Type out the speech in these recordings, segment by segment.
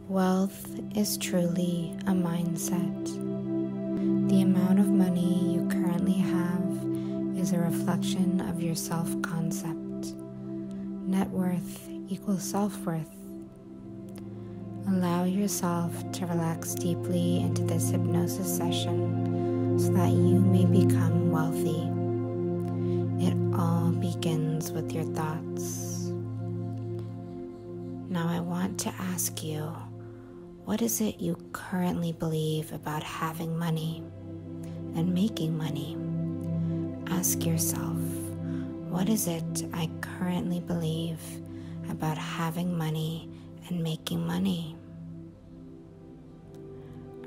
Wealth is truly a mindset. The amount of money you currently have is a reflection of your self-concept. Net worth equals self-worth. Allow yourself to relax deeply into this hypnosis session so that you may become wealthy. It all begins with your thoughts. Now I want to ask you, what is it you currently believe about having money and making money? Ask yourself, what is it I currently believe about having money and making money?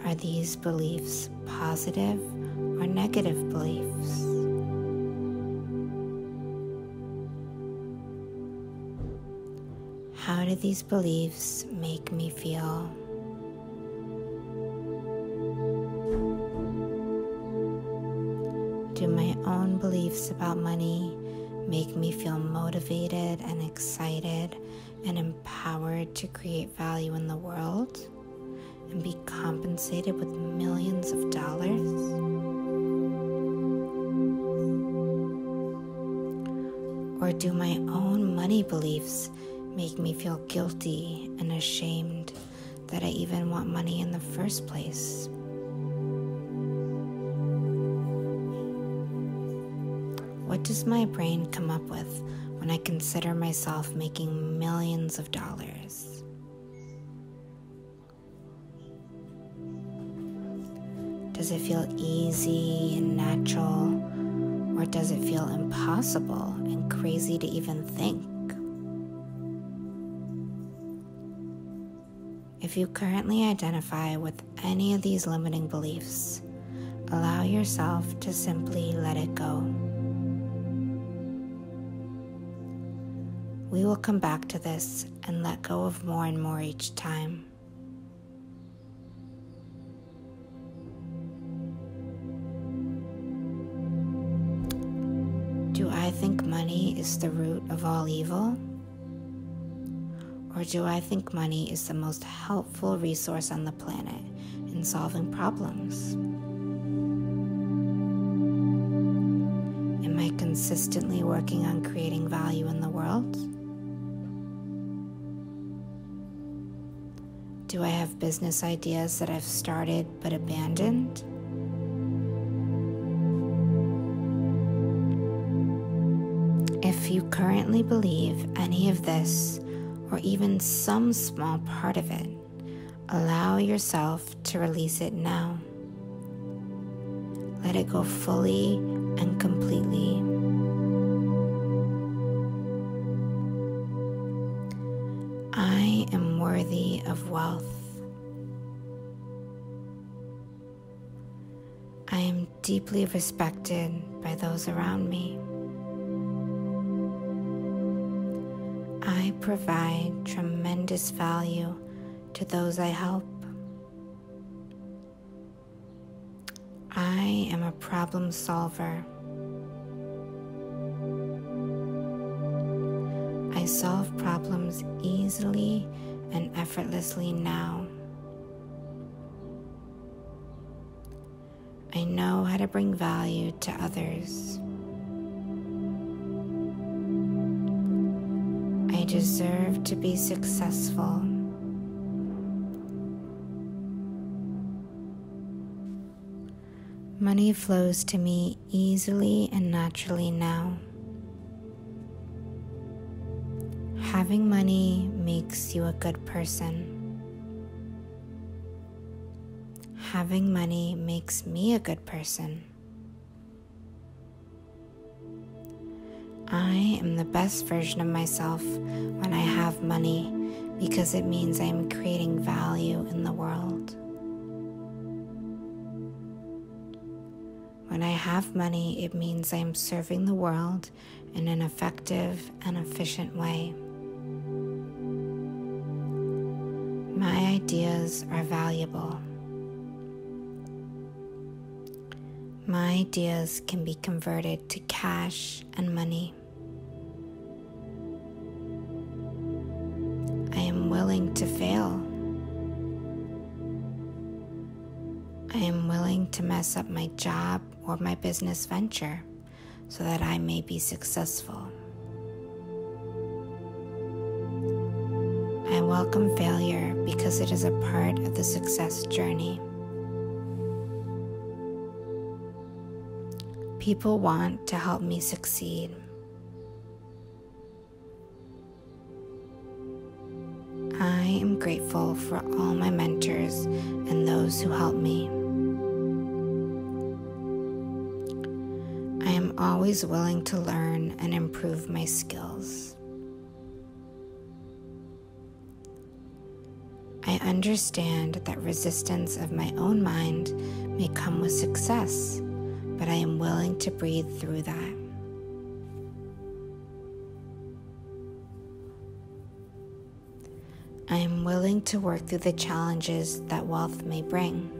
Are these beliefs positive or negative beliefs? How do these beliefs make me feel? Do my own beliefs about money make me feel motivated and excited and empowered to create value in the world and be compensated with millions of dollars? Or do my own money beliefs make me feel guilty and ashamed that I even want money in the first place? What does my brain come up with when I consider myself making millions of dollars? Does it feel easy and natural, or does it feel impossible and crazy to even think? If you currently identify with any of these limiting beliefs, allow yourself to simply let it go. We will come back to this and let go of more and more each time. Do I think money is the root of all evil? Or do I think money is the most helpful resource on the planet in solving problems? Am I consistently working on creating value in the world? Do I have business ideas that I've started but abandoned? If you currently believe any of this, or even some small part of it, allow yourself to release it now. Let it go fully and completely. I am worthy of wealth. I am deeply respected by those around me. I provide tremendous value to those I help. I am a problem solver. I solve problems easily and effortlessly now. I know how to bring value to others. I deserve to be successful. Money flows to me easily and naturally now. Having money makes you a good person. Having money makes me a good person. I am the best version of myself when I have money because it means I am creating value in the world. When I have money, it means I am serving the world in an effective and efficient way. My ideas are valuable. My ideas can be converted to cash and money. I am willing to fail. I am willing to mess up my job or my business venture so that I may be successful. I welcome failure because it is a part of the success journey. People want to help me succeed. I am grateful for all my mentors and those who help me. I am always willing to learn and improve my skills. I understand that resistance of my own mind may come with success, but I am willing to breathe through that. I am willing to work through the challenges that wealth may bring.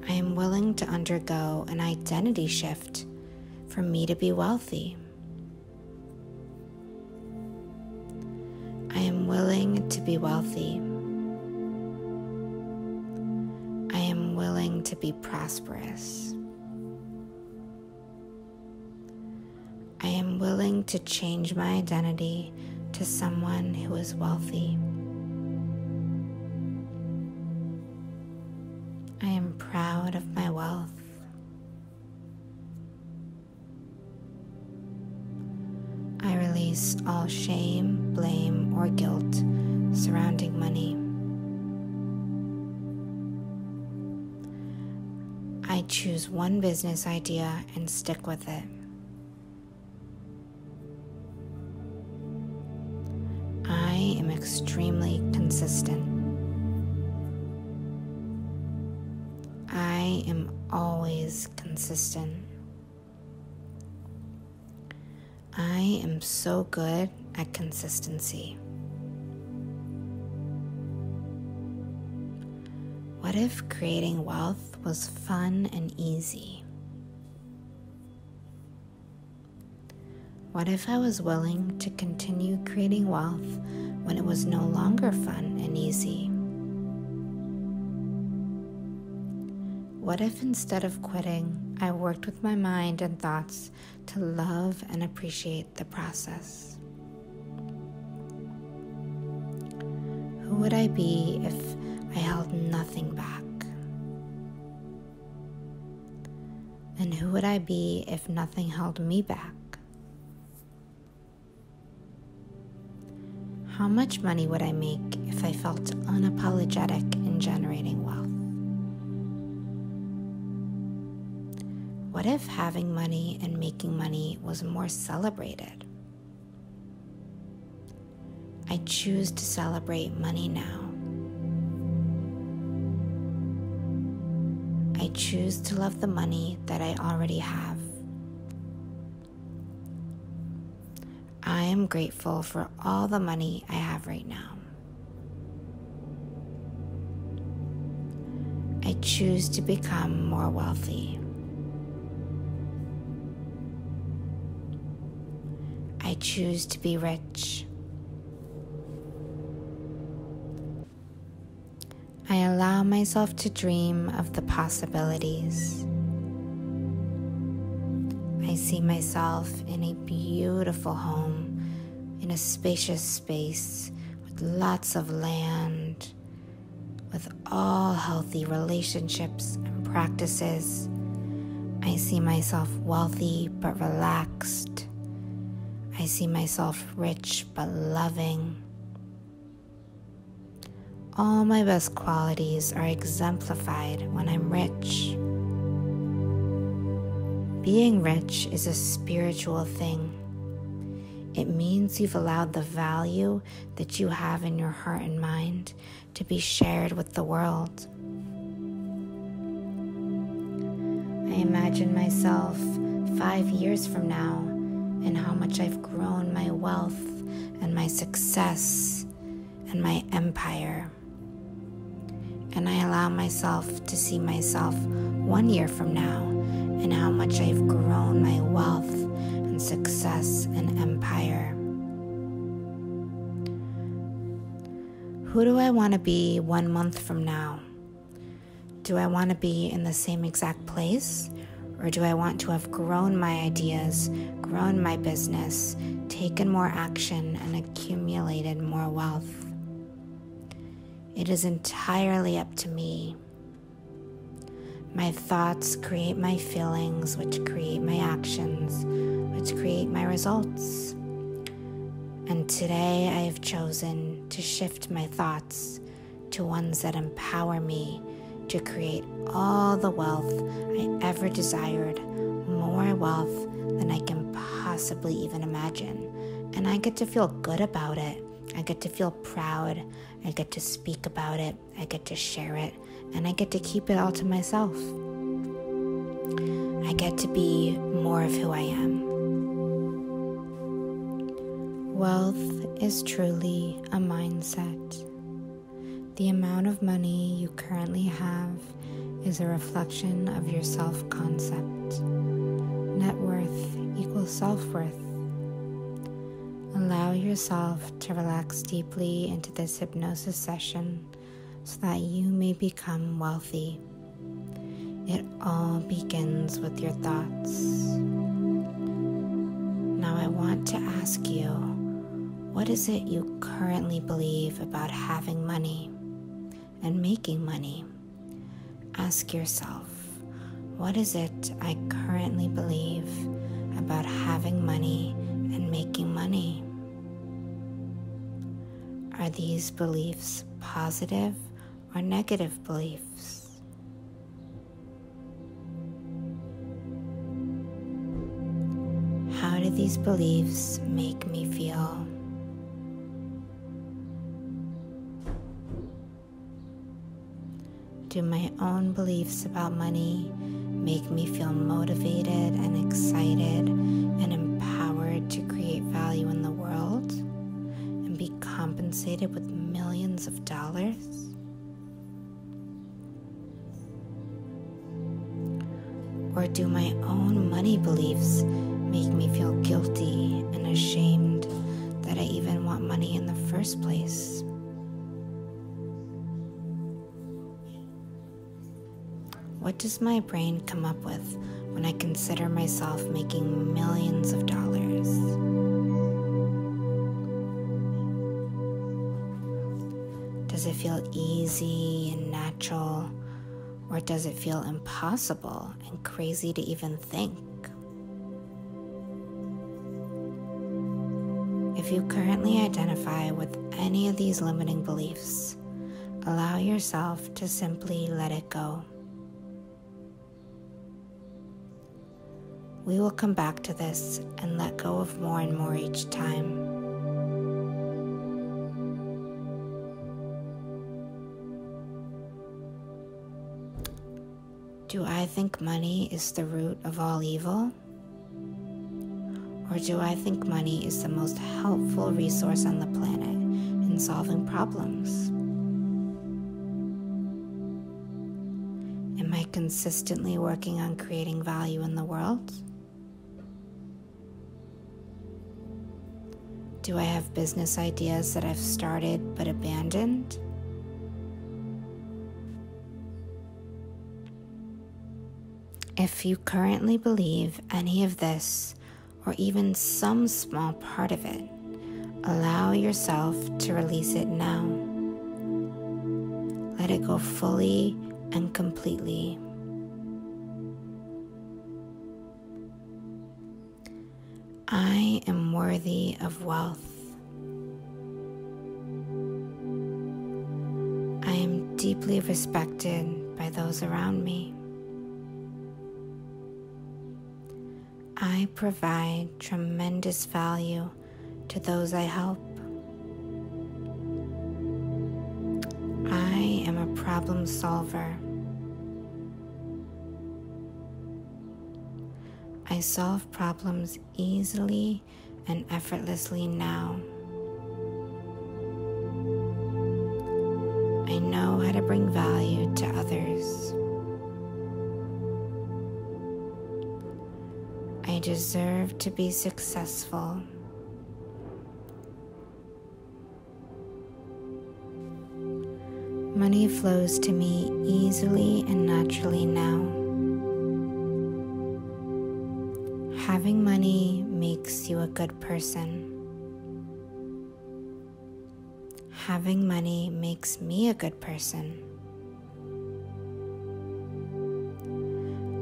I am willing to undergo an identity shift for me to be wealthy. I am willing to be wealthy. I am willing to be prosperous. I am willing to change my identity to someone who is wealthy. I am proud of my wealth. I release all shame, blame, or guilt surrounding money. I choose one business idea and stick with it. I am extremely consistent. I am always consistent. I am so good at consistency. What if creating wealth was fun and easy? What if I was willing to continue creating wealth when it was no longer fun and easy? What if instead of quitting, I worked with my mind and thoughts to love and appreciate the process? Who would I be if I held nothing back? And who would I be if nothing held me back? How much money would I make if I felt unapologetic in generating wealth? What if having money and making money was more celebrated? I choose to celebrate money now. I choose to love the money that I already have. I am grateful for all the money I have right now. I choose to become more wealthy. I choose to be rich. I allow myself to dream of the possibilities. I see myself in a beautiful home, in a spacious space with lots of land, with all healthy relationships and practices. I see myself wealthy but relaxed. I see myself rich but loving. All my best qualities are exemplified when I'm rich. Being rich is a spiritual thing. It means you've allowed the value that you have in your heart and mind to be shared with the world. I imagine myself 5 years from now and how much I've grown my wealth and my success and my empire. And I allow myself to see myself 1 year from now and how much I've grown my wealth and success and empire. Who do I want to be 1 month from now? Do I want to be in the same exact place? Or do I want to have grown my ideas, grown my business, taken more action, and accumulated more wealth? It is entirely up to me. My thoughts create my feelings, which create my actions, which create my results. And today I have chosen to shift my thoughts to ones that empower me to create all the wealth I ever desired, more wealth than I can possibly even imagine. And I get to feel good about it. I get to feel proud. I get to speak about it. I get to share it. And I get to keep it all to myself. I get to be more of who I am. Wealth is truly a mindset. The amount of money you currently have is a reflection of your self-concept. Net worth equals self-worth. Allow yourself to relax deeply into this hypnosis session so that you may become wealthy. It all begins with your thoughts. Now I want to ask you, what is it you currently believe about having money and making money? Ask yourself, what is it I currently believe about having money and making money? Are these beliefs positive or negative beliefs? How do these beliefs make me feel? Do my own beliefs about money make me feel motivated and excited and empowered to create value in the world and be compensated with millions of dollars? Or do my own money beliefs make me feel guilty and ashamed that I even want money in the first place? What does my brain come up with when I consider myself making millions of dollars? Does it feel easy and natural, or does it feel impossible and crazy to even think? If you currently identify with any of these limiting beliefs, allow yourself to simply let it go. We will come back to this and let go of more and more each time. Do I think money is the root of all evil? Or do I think money is the most helpful resource on the planet in solving problems? Am I consistently working on creating value in the world? Do I have business ideas that I've started but abandoned? If you currently believe any of this, or even some small part of it, allow yourself to release it now. Let it go fully and completely. I am worthy of wealth. I am deeply respected by those around me. I provide tremendous value to those I help. I am a problem solver. I solve problems easily and effortlessly now. I know how to bring value to others. I deserve to be successful. Money flows to me easily and naturally now. Having money makes you a good person. Having money makes me a good person.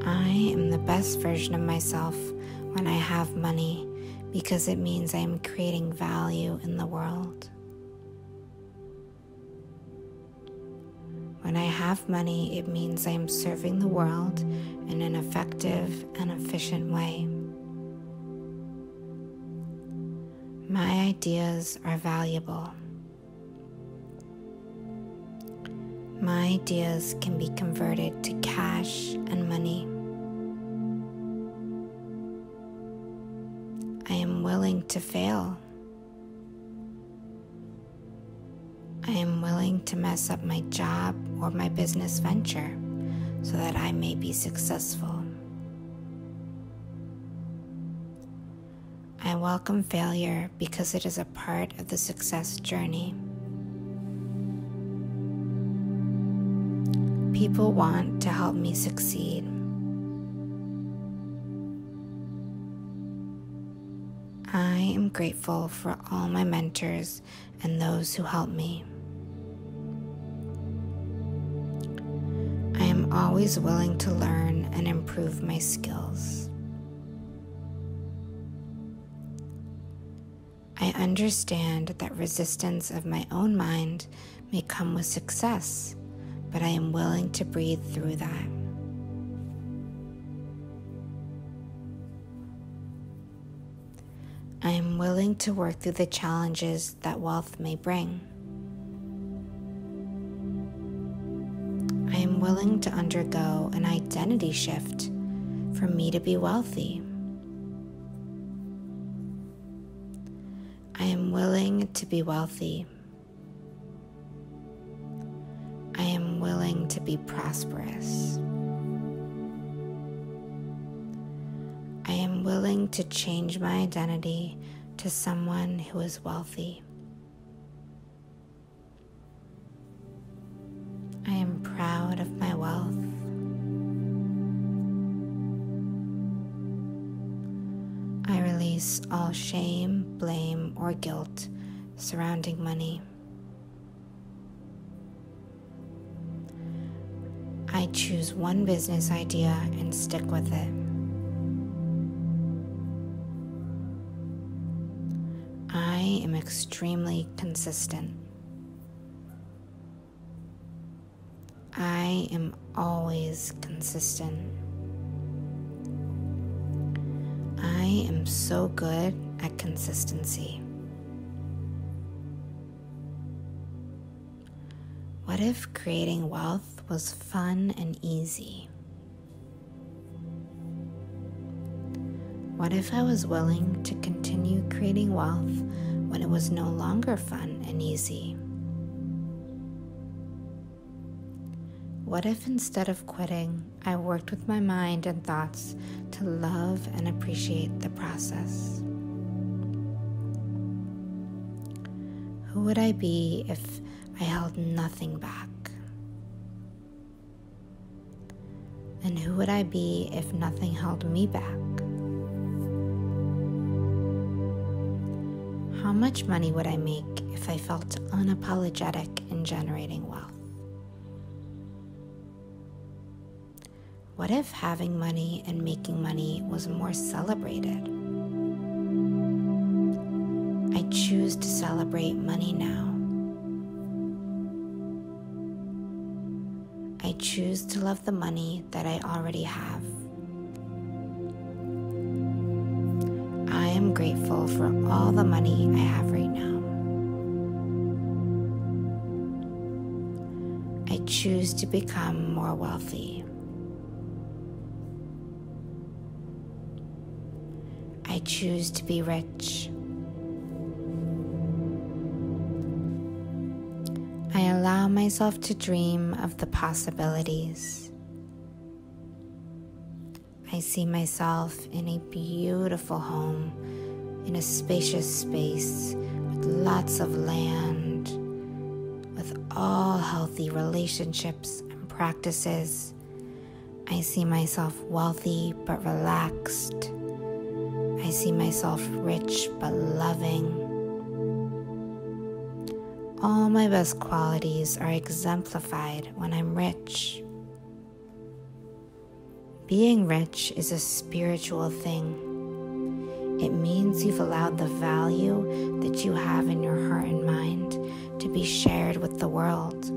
I am the best version of myself when I have money because it means I am creating value in the world. When I have money, it means I am serving the world in an effective and efficient way. My ideas are valuable. My ideas can be converted to cash and money. I am willing to fail. I am willing to mess up my job or my business venture so that I may be successful. I welcome failure because it is a part of the success journey. People want to help me succeed. I am grateful for all my mentors and those who help me. I am always willing to learn and improve my skills. I understand that resistance of my own mind may come with success, but I am willing to breathe through that. I am willing to work through the challenges that wealth may bring. I am willing to undergo an identity shift for me to be wealthy. I am willing to be wealthy. I am willing to be prosperous. I am willing to change my identity to someone who is wealthy. I am proud of my wealth. I release all shame, blame, or guilt surrounding money. I choose one business idea and stick with it. I am extremely consistent. I am always consistent. I am so good at consistency. What if creating wealth was fun and easy? What if I was willing to continue creating wealth when it was no longer fun and easy? What if instead of quitting, I worked with my mind and thoughts to love and appreciate the process? Who would I be if I held nothing back? And who would I be if nothing held me back? How much money would I make if I felt unapologetic in generating wealth? What if having money and making money was more celebrated? I choose to celebrate money now. I choose to love the money that I already have. I am grateful for all the money I have right now. I choose to become more wealthy. I choose to be rich. I allow myself to dream of the possibilities. I see myself in a beautiful home, in a spacious space with lots of land, with all healthy relationships and practices. I see myself wealthy but relaxed. I see myself rich but loving. All my best qualities are exemplified when I'm rich. Being rich is a spiritual thing. It means you've allowed the value that you have in your heart and mind to be shared with the world.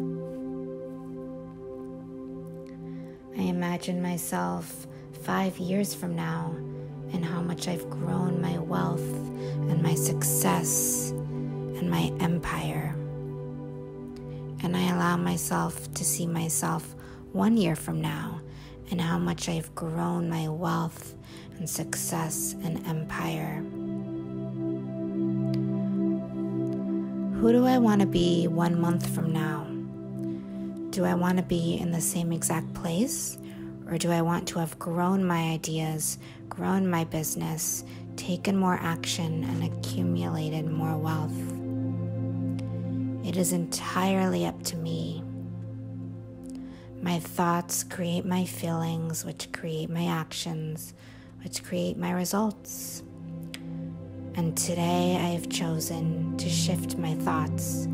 I imagine myself 5 years from now and how much I've grown my wealth and my success and my empire. And I allow myself to see myself 1 year from now and how much I've grown my wealth and success and empire. Who do I want to be 1 month from now? Do I want to be in the same exact place? Or do I want to have grown my ideas, grown my business, taken more action, and accumulated more wealth? It is entirely up to me. My thoughts create my feelings, which create my actions, which create my results. And today I have chosen to shift my thoughts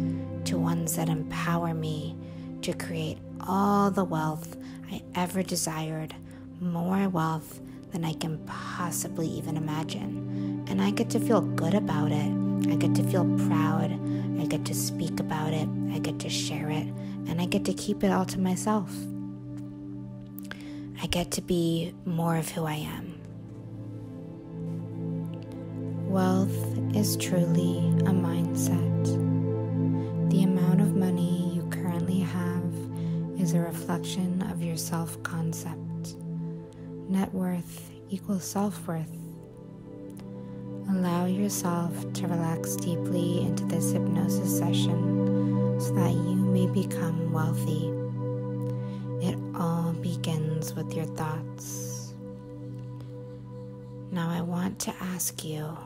to ones that empower me to create all the wealth I ever desired, more wealth than I can possibly even imagine. And I get to feel good about it. I get to feel proud. I get to speak about it. I get to share it. And I get to keep it all to myself. I get to be more of who I am. Wealth is truly a mindset. The amount of money you currently have is a reflection of your self-concept. Net worth equals self-worth. Allow yourself to relax deeply into this hypnosis session so that you may become wealthy. It all begins with your thoughts. Now I want to ask you,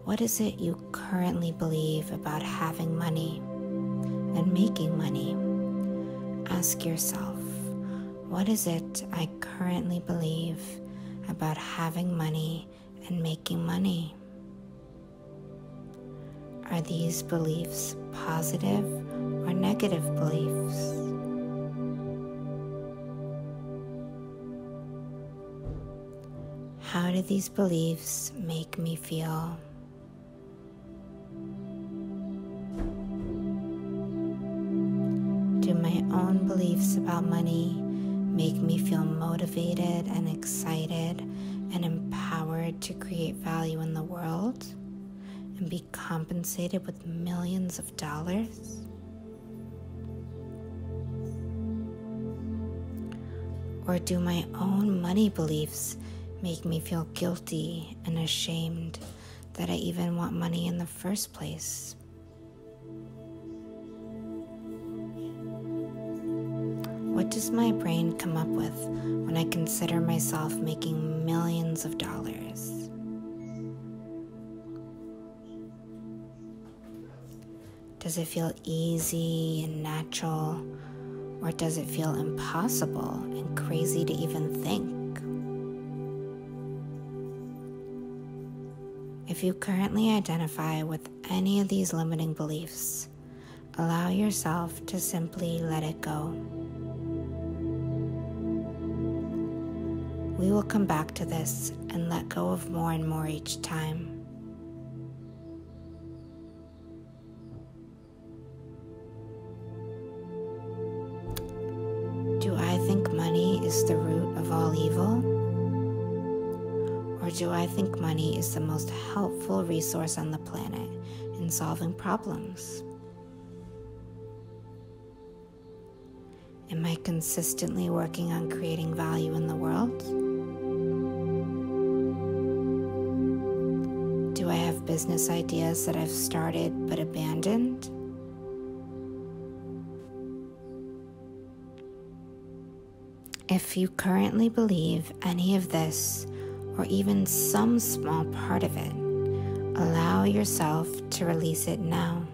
what is it you currently believe about having money and making money? Ask yourself, what is it I currently believe about having money and making money? Are these beliefs positive or negative beliefs? How do these beliefs make me feel? Do my own beliefs about money make me feel motivated and excited and empowered to create value in the world and be compensated with millions of dollars? Or do my own money beliefs make me feel guilty and ashamed that I even want money in the first place? What does my brain come up with when I consider myself making millions of dollars? Does it feel easy and natural, or does it feel impossible and crazy to even think? If you currently identify with any of these limiting beliefs, allow yourself to simply let it go. We will come back to this and let go of more and more each time. Do I think money is the root of all evil? Or do I think money is the most helpful resource on the planet in solving problems? Am I consistently working on creating value in the world? Do I have business ideas that I've started but abandoned? If you currently believe any of this, or even some small part of it, allow yourself to release it now.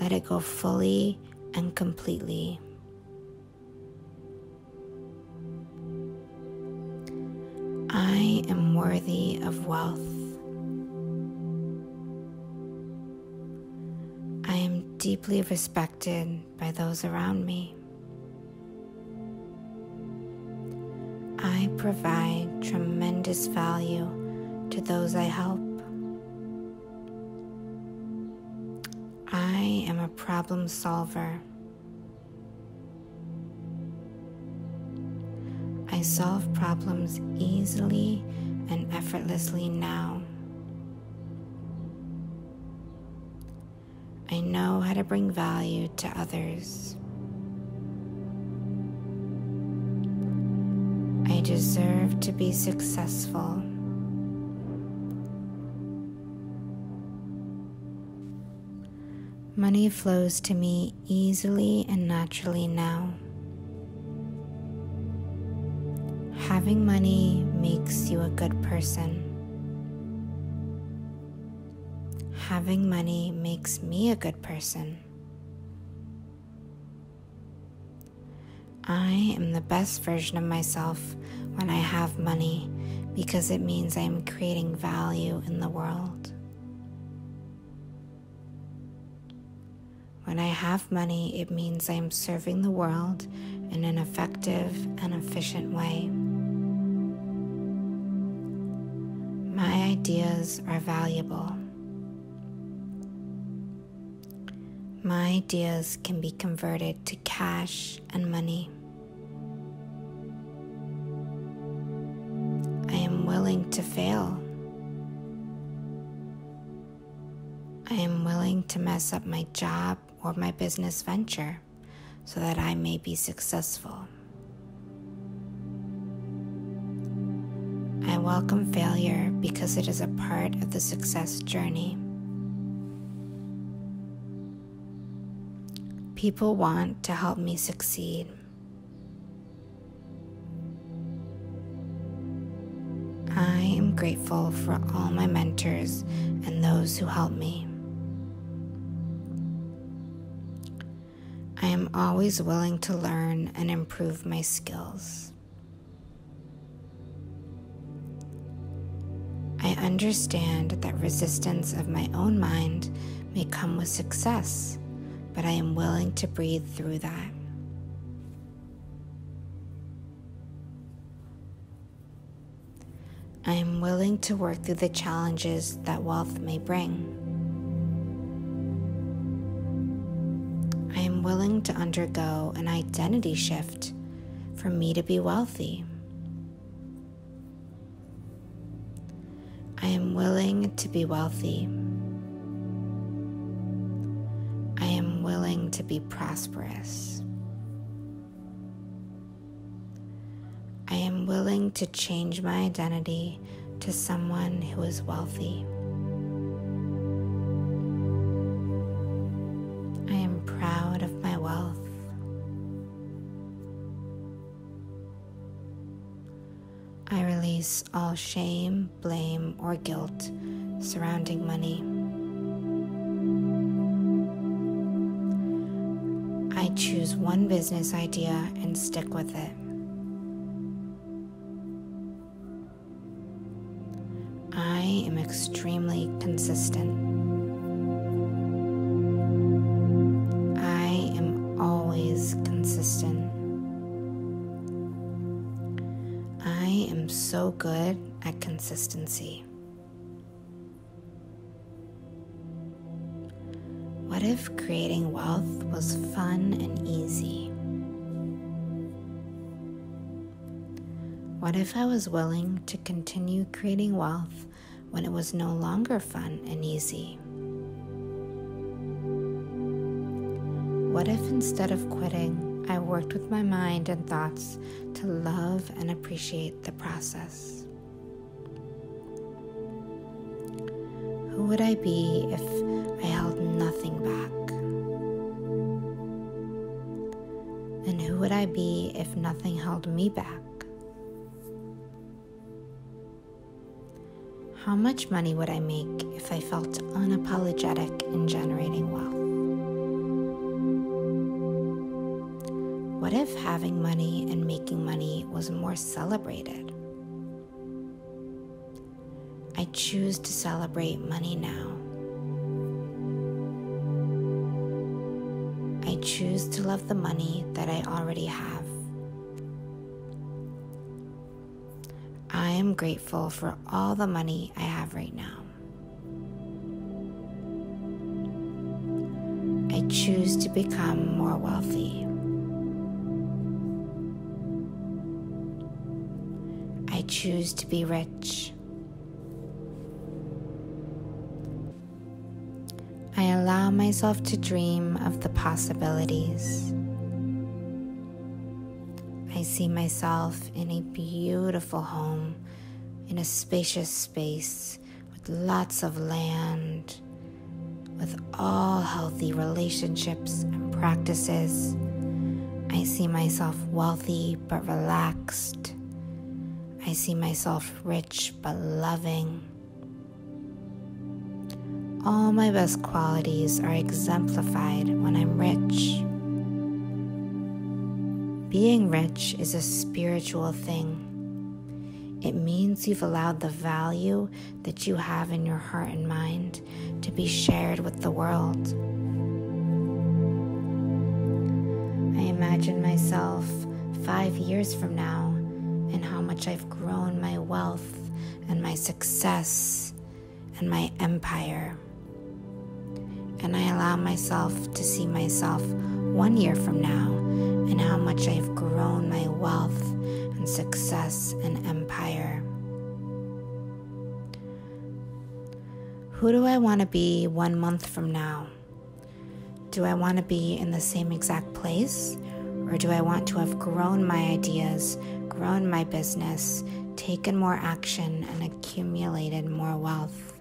Let it go fully and completely. I am worthy of wealth. I am deeply respected by those around me. I provide tremendous value to those I help. I am a problem solver. I solve problems easily and effortlessly now. I know how to bring value to others. I deserve to be successful. Money flows to me easily and naturally now. Having money makes you a good person. Having money makes me a good person. I am the best version of myself when I have money because it means I am creating value in the world. When I have money, it means I am serving the world in an effective and efficient way. My ideas are valuable. My ideas can be converted to cash and money. I am willing to fail. I am willing to mess up my job or my business venture so that I may be successful. I welcome failure because it is a part of the success journey. People want to help me succeed. I am grateful for all my mentors and those who help me. I am always willing to learn and improve my skills. I understand that resistance of my own mind may come with success, but I am willing to breathe through that. I am willing to work through the challenges that wealth may bring. I am willing to undergo an identity shift for me to be wealthy. I am willing to be wealthy. I am willing to be prosperous. I am willing to change my identity to someone who is wealthy. I am proud of my wealth. I release all shame, blame, or guilt surrounding money. I choose one business idea and stick with it. I am extremely consistent. I am always consistent. I am so good at consistency. What if creating wealth was fun and easy? What if I was willing to continue creating wealth when it was no longer fun and easy? What if instead of quitting, I worked with my mind and thoughts to love and appreciate the process? Who would I be if I held nothing back? And who would I be if nothing held me back? How much money would I make if I felt unapologetic in generating wealth? if having money and making money was more celebrated? I choose to celebrate money now. I choose to love the money that I already have. I am grateful for all the money I have right now. I choose to become more wealthy. I choose to be rich. I allow myself to dream of the possibilities. I see myself in a beautiful home, in a spacious space with lots of land, with all healthy relationships and practices. I see myself wealthy but relaxed. I see myself rich but loving. All my best qualities are exemplified when I'm rich. Being rich is a spiritual thing. It means you've allowed the value that you have in your heart and mind to be shared with the world. I imagine myself 5 years from now and how much I've grown my wealth and my success and my empire. And I allow myself to see myself 1 year from now and how much I've grown my wealth and success and empire. Who do I want to be 1 month from now? Do I want to be in the same exact place? Or do I want to have grown my ideas, grown my business, taken more action, and accumulated more wealth?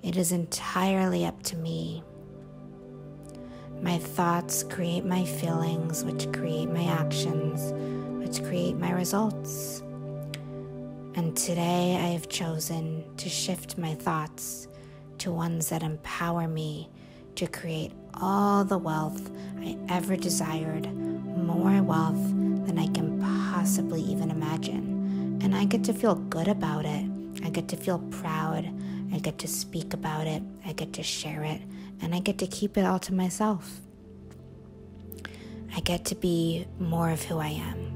It is entirely up to me. My thoughts create my feelings, which create my actions, which create my results. And today I have chosen to shift my thoughts to ones that empower me to create all the wealth I ever desired, more wealth than I can possibly even imagine. And I get to feel good about it. I get to feel proud. I get to speak about it. I get to share it. And I get to keep it all to myself. I get to be more of who I am.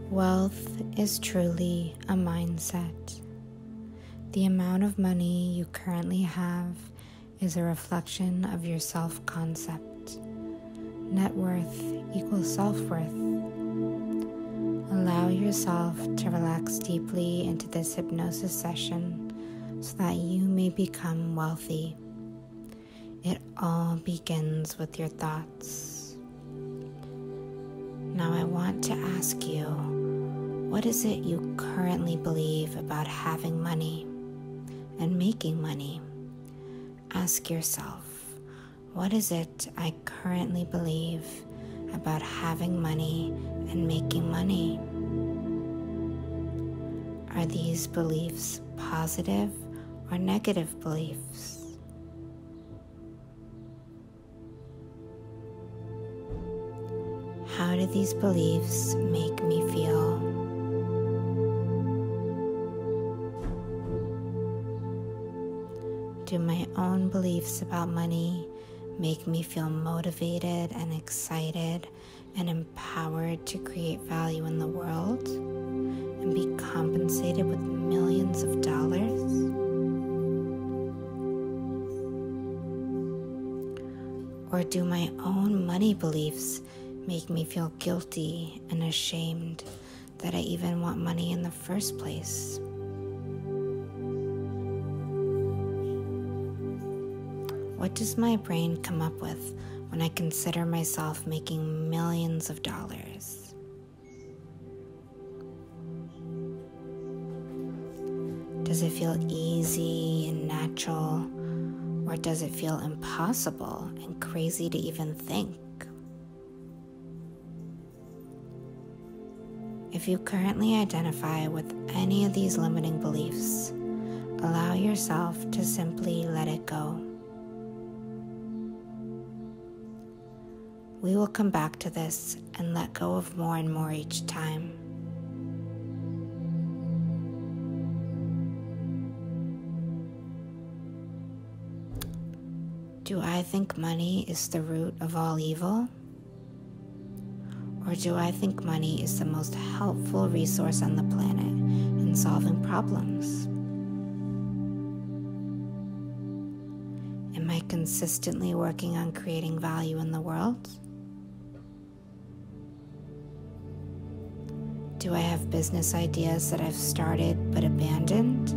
Wealth is truly a mindset. The amount of money you currently have is a reflection of your self-concept. Net worth equals self-worth. Allow yourself to relax deeply into this hypnosis session so that you may become wealthy. It all begins with your thoughts. Now I want to ask you, what is it you currently believe about having money and making money? Ask yourself, what is it I currently believe about having money and making money? Are these beliefs positive or negative beliefs? How do these beliefs make me feel? Do my own beliefs about money make me feel motivated and excited and empowered to create value in the world and be compensated with millions of dollars? Or do my own money beliefs make me feel guilty and ashamed that I even want money in the first place? What does my brain come up with when I consider myself making millions of dollars? Does it feel easy and natural, or does it feel impossible and crazy to even think? If you currently identify with any of these limiting beliefs, allow yourself to simply let it go. we will come back to this and let go of more and more each time. Do I think money is the root of all evil? Or do I think money is the most helpful resource on the planet in solving problems? Am I consistently working on creating value in the world? Do I have business ideas that I've started but abandoned?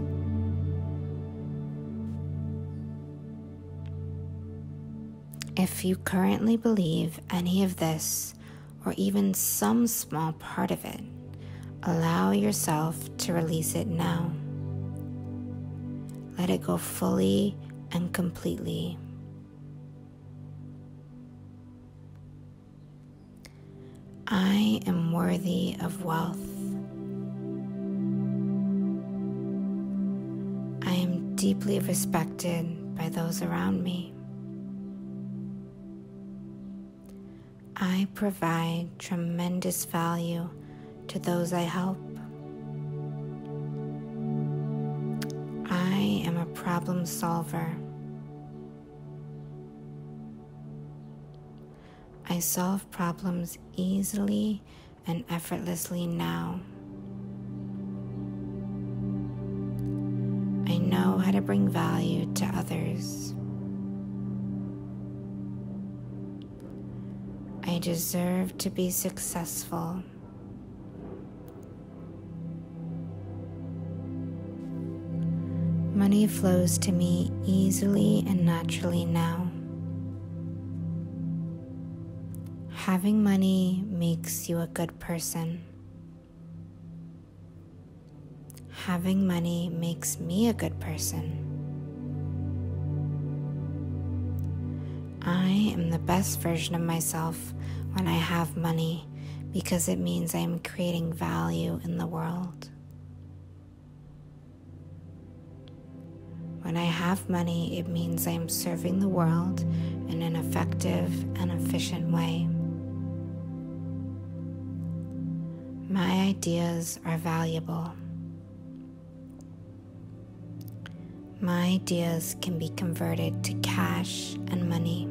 If you currently believe any of this, or even some small part of it, allow yourself to release it now. Let it go fully and completely. I am worthy of wealth. I am deeply respected by those around me. I provide tremendous value to those I help. I am a problem solver. I solve problems easily and effortlessly now. I know how to bring value to others. I deserve to be successful. Money flows to me easily and naturally now. Having money makes you a good person. Having money makes me a good person. I am the best version of myself when I have money because it means I am creating value in the world. When I have money, it means I am serving the world in an effective and efficient way. My ideas are valuable. My ideas can be converted to cash and money.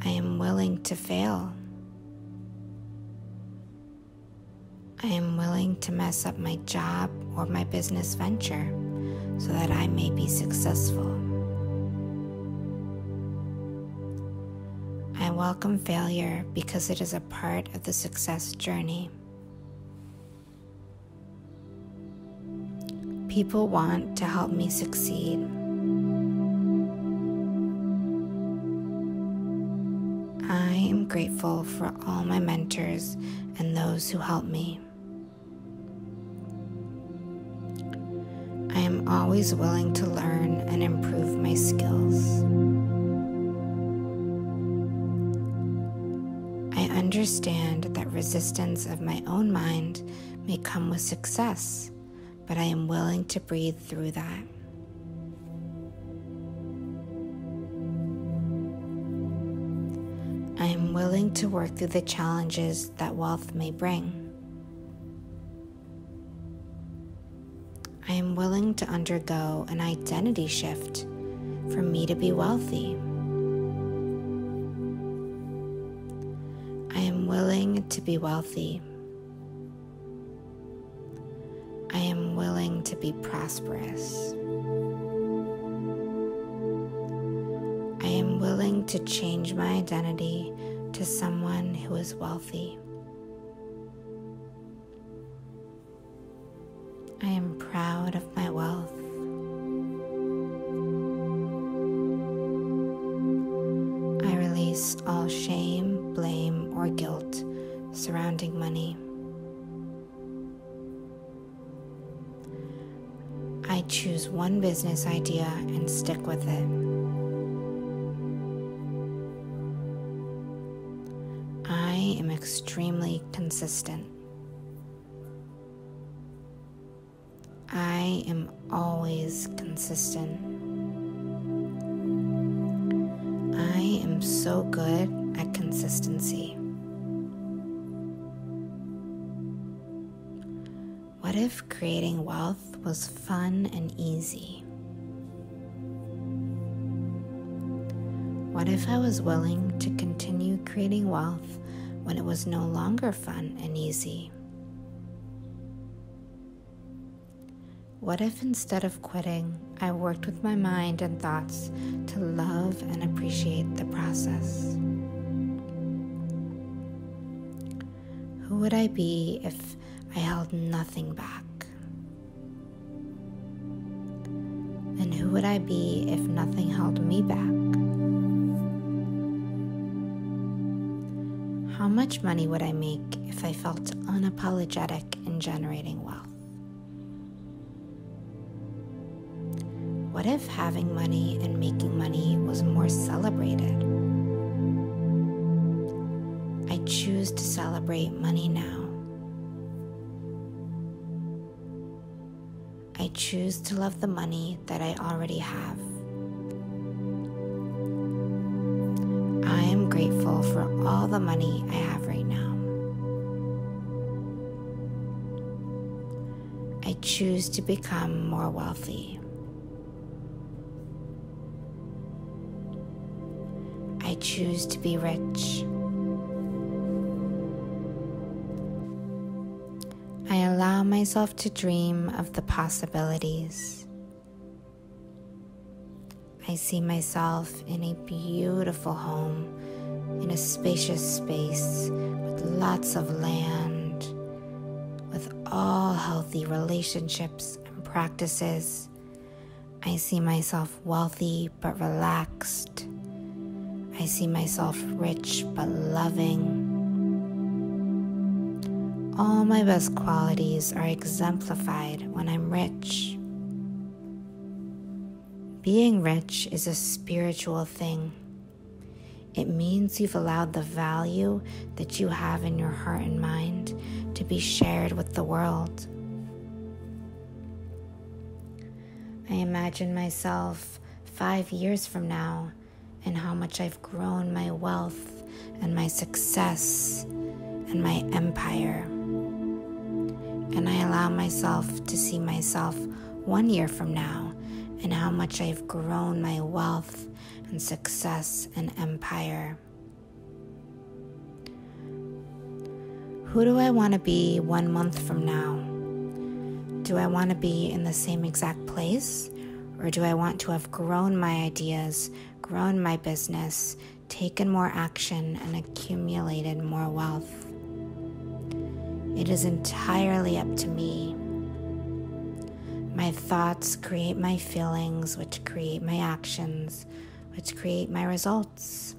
I am willing to fail. I am willing to mess up my job or my business venture so that I may be successful. I welcome failure because it is a part of the success journey. People want to help me succeed. I am grateful for all my mentors and those who help me. I am always willing to learn and improve my skills. I understand that resistance of my own mind may come with success, but I am willing to breathe through that. I am willing to work through the challenges that wealth may bring. I am willing to undergo an identity shift for me to be wealthy. I am willing to be wealthy. I am willing to be prosperous. I am willing to change my identity to someone who is wealthy. I am proud of my wealth. I release all shame, blame, or guilt surrounding money. I choose one business idea and stick with it. I am extremely consistent. I am always consistent. I'm so good at consistency? What if creating wealth was fun and easy? What if I was willing to continue creating wealth when it was no longer fun and easy? What if instead of quitting, I worked with my mind and thoughts to love and appreciate the process? Who would I be if I held nothing back? And who would I be if nothing held me back? How much money would I make if I felt unapologetic in generating wealth? What if having money and making money was more celebrated? I choose to celebrate money now. I choose to love the money that I already have. I am grateful for all the money I have right now. I choose to become more wealthy. I choose to be rich. I allow myself to dream of the possibilities. I see myself in a beautiful home, in a spacious space with lots of land, with all healthy relationships and practices. I see myself wealthy but relaxed. I see myself rich but loving. All my best qualities are exemplified when I'm rich. Being rich is a spiritual thing. It means you've allowed the value that you have in your heart and mind to be shared with the world. I imagine myself 5 years from now and how much I've grown my wealth and my success and my empire. And I allow myself to see myself 1 year from now and how much I've grown my wealth and success and empire. Who do I want to be 1 month from now? Do I want to be in the same exact place? Or do I want to have grown my ideas, grown my business, taken more action, and accumulated more wealth? It is entirely up to me. My thoughts create my feelings, which create my actions, which create my results.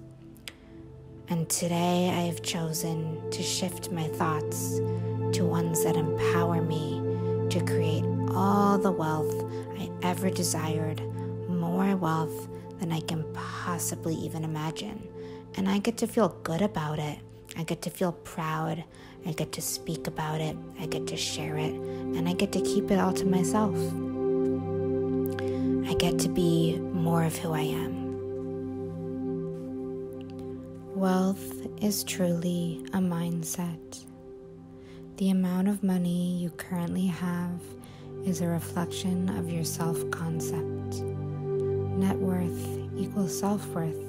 And today I have chosen to shift my thoughts to ones that empower me to create all the wealth I ever desired, more wealth than I can possibly even imagine. And I get to feel good about it. I get to feel proud. I get to speak about it. I get to share it. And I get to keep it all to myself. I get to be more of who I am. Wealth is truly a mindset. The amount of money you currently have is a reflection of your self-concept. Net worth equals self-worth.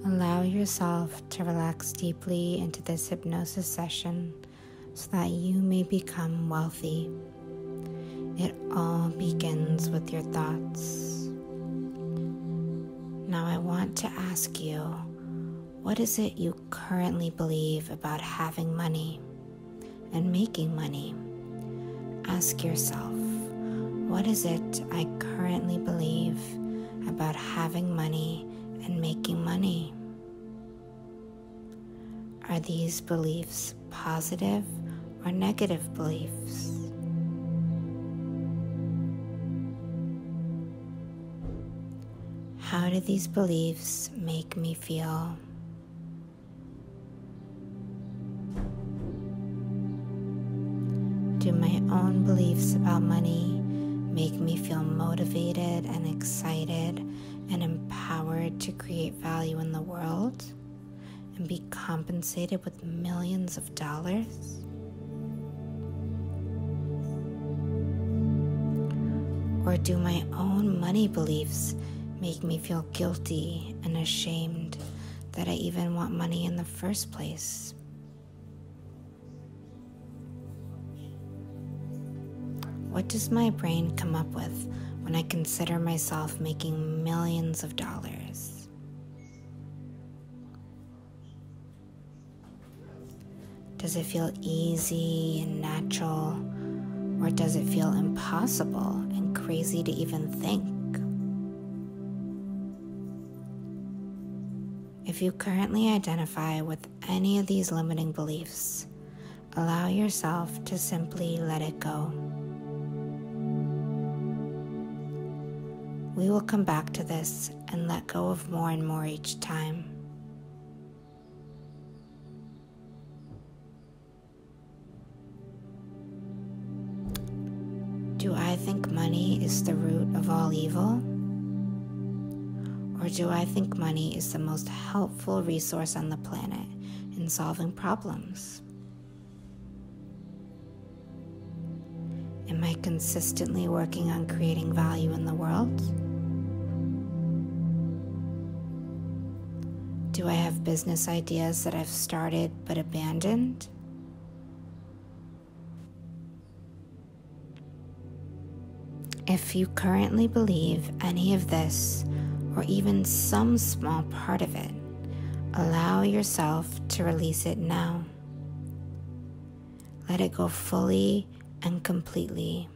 Allow yourself to relax deeply into this hypnosis session so that you may become wealthy. It all begins with your thoughts. Now I want to ask you, what is it you currently believe about having money and making money? Ask yourself, what is it I currently believe about having money and making money? Are these beliefs positive or negative beliefs? How do these beliefs make me feel? Do my own beliefs about money make me feel motivated and excited and empowered to create value in the world and be compensated with millions of dollars? Or do my own money beliefs make me feel guilty and ashamed that I even want money in the first place? What does my brain come up with when I consider myself making millions of dollars? Does it feel easy and natural, or does it feel impossible and crazy to even think? If you currently identify with any of these limiting beliefs, allow yourself to simply let it go. We will come back to this and let go of more and more each time. Do I think money is the root of all evil? Or do I think money is the most helpful resource on the planet in solving problems? Am I consistently working on creating value in the world? Do I have business ideas that I've started but abandoned? If you currently believe any of this, or even some small part of it, allow yourself to release it now. Let it go fully and completely.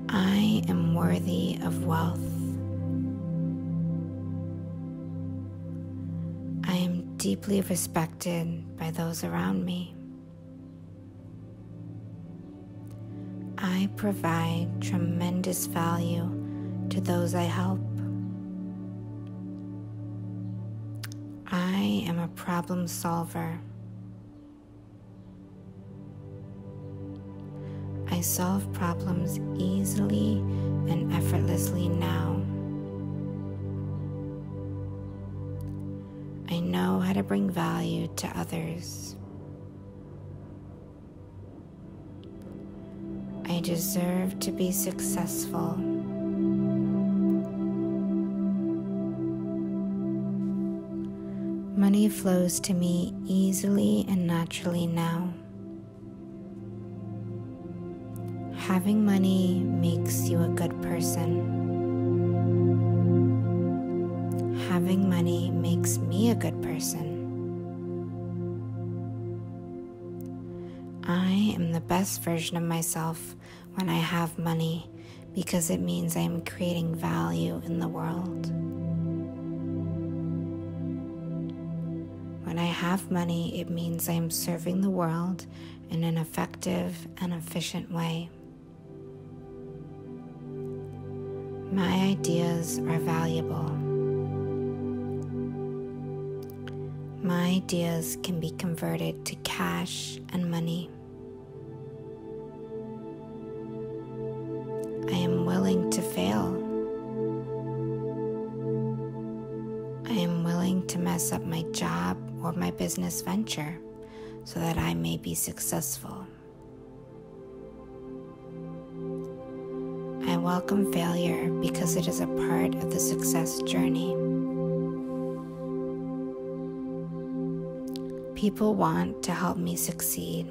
I am worthy of wealth. I am deeply respected by those around me. I provide tremendous value to those I help. I am a problem solver. I solve problems easily and effortlessly now. I know how to bring value to others. I deserve to be successful. Money flows to me easily and naturally now. Having money makes you a good person. Having money makes me a good person. I am the best version of myself when I have money because it means I am creating value in the world. When I have money, it means I am serving the world in an effective and efficient way. My ideas are valuable. My ideas can be converted to cash and money. I am willing to fail. I am willing to mess up my job or my business venture so that I may be successful. I welcome failure because it is a part of the success journey. People want to help me succeed.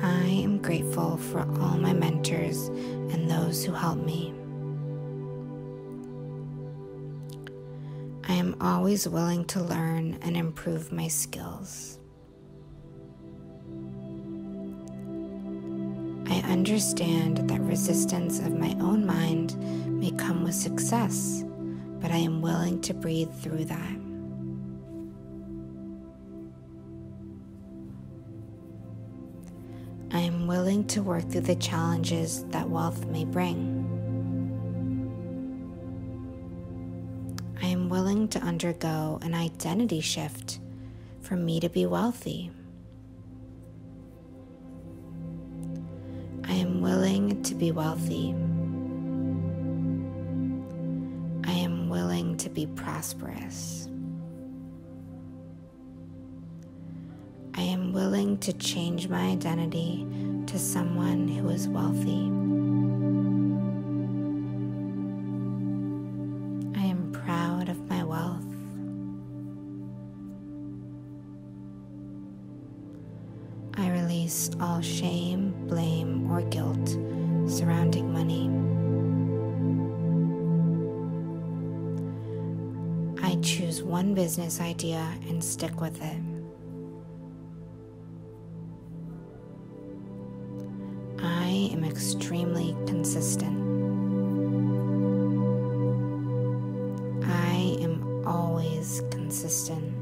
I am grateful for all my mentors and those who help me. I am always willing to learn and improve my skills. I understand that resistance of my own mind may come with success, but I am willing to breathe through that. I am willing to work through the challenges that wealth may bring. I am willing to undergo an identity shift for me to be wealthy. I am willing to be wealthy. I am willing to be prosperous. I am willing to change my identity to someone who is wealthy. I am proud of my wealth. I release all shame, blame, or guilt surrounding money. I choose one business idea and stick with it. I am extremely consistent. I am always consistent.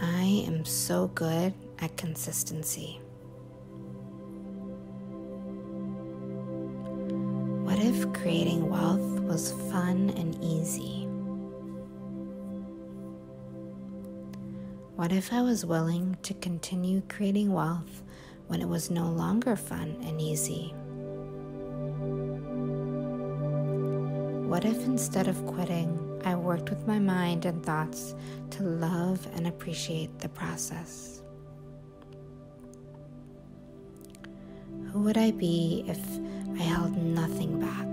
I am so good at consistency. What if creating wealth was fun and easy? What if I was willing to continue creating wealth when it was no longer fun and easy? What if instead of quitting, I worked with my mind and thoughts to love and appreciate the process? Who would I be if I held nothing back?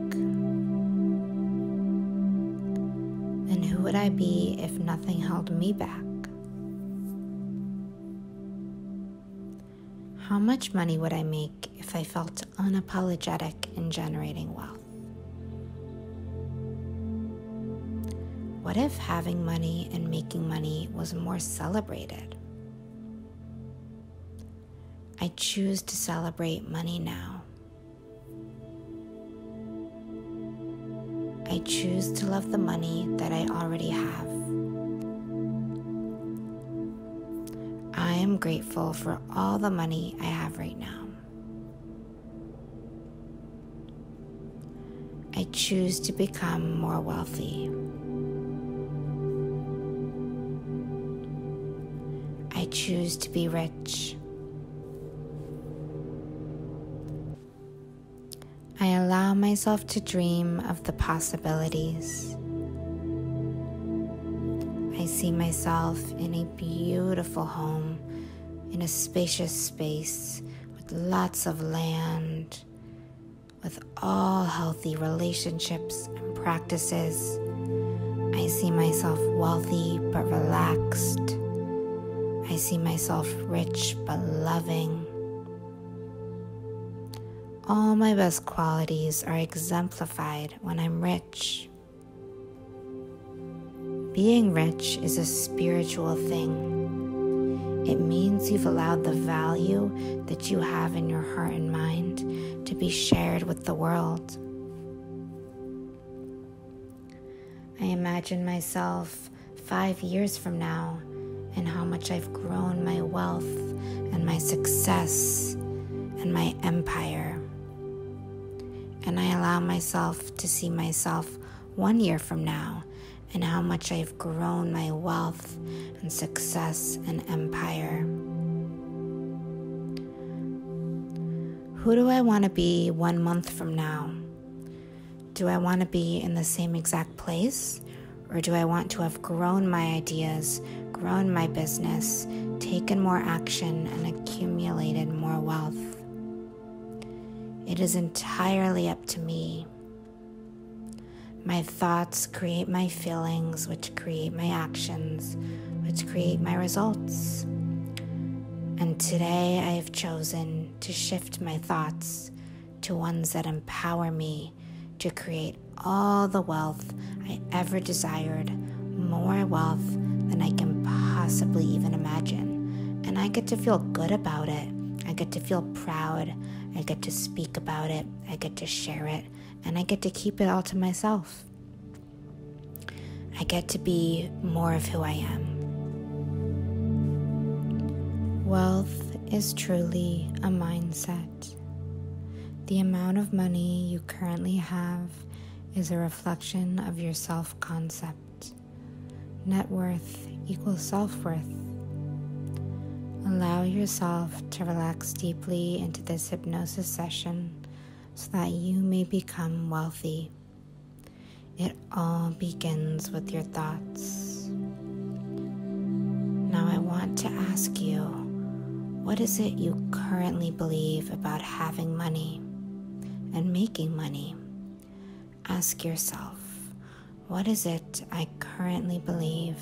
And who would I be if nothing held me back? How much money would I make if I felt unapologetic in generating wealth? What if having money and making money was more celebrated? I choose to celebrate money now. I choose to love the money that I already have. I am grateful for all the money I have right now. I choose to become more wealthy. I choose to be rich. I allow myself to dream of the possibilities. I see myself in a beautiful home, in a spacious space with lots of land, with all healthy relationships and practices. I see myself wealthy but relaxed. I see myself rich but loving. All my best qualities are exemplified when I'm rich. Being rich is a spiritual thing. It means you've allowed the value that you have in your heart and mind to be shared with the world. I imagine myself 5 years from now and how much I've grown my wealth and my success and my empire. And I allow myself to see myself 1 year from now and how much I've grown my wealth and success and empire. Who do I want to be 1 month from now? Do I want to be in the same exact place? Or do I want to have grown my ideas, grown my business, taken more action, and accumulated more wealth? It is entirely up to me. My thoughts create my feelings, which create my actions, which create my results. And today I have chosen to shift my thoughts to ones that empower me to create all the wealth I ever desired, more wealth than I can possibly even imagine. And I get to feel good about it. I get to feel proud. I get to speak about it. I get to share it. And I get to keep it all to myself. I get to be more of who I am. Wealth is truly a mindset. The amount of money you currently have is a reflection of your self-concept. Net worth equals self-worth. Allow yourself to relax deeply into this hypnosis session so that you may become wealthy. It all begins with your thoughts. Now I want to ask you, what is it you currently believe about having money and making money? Ask yourself, what is it I currently believe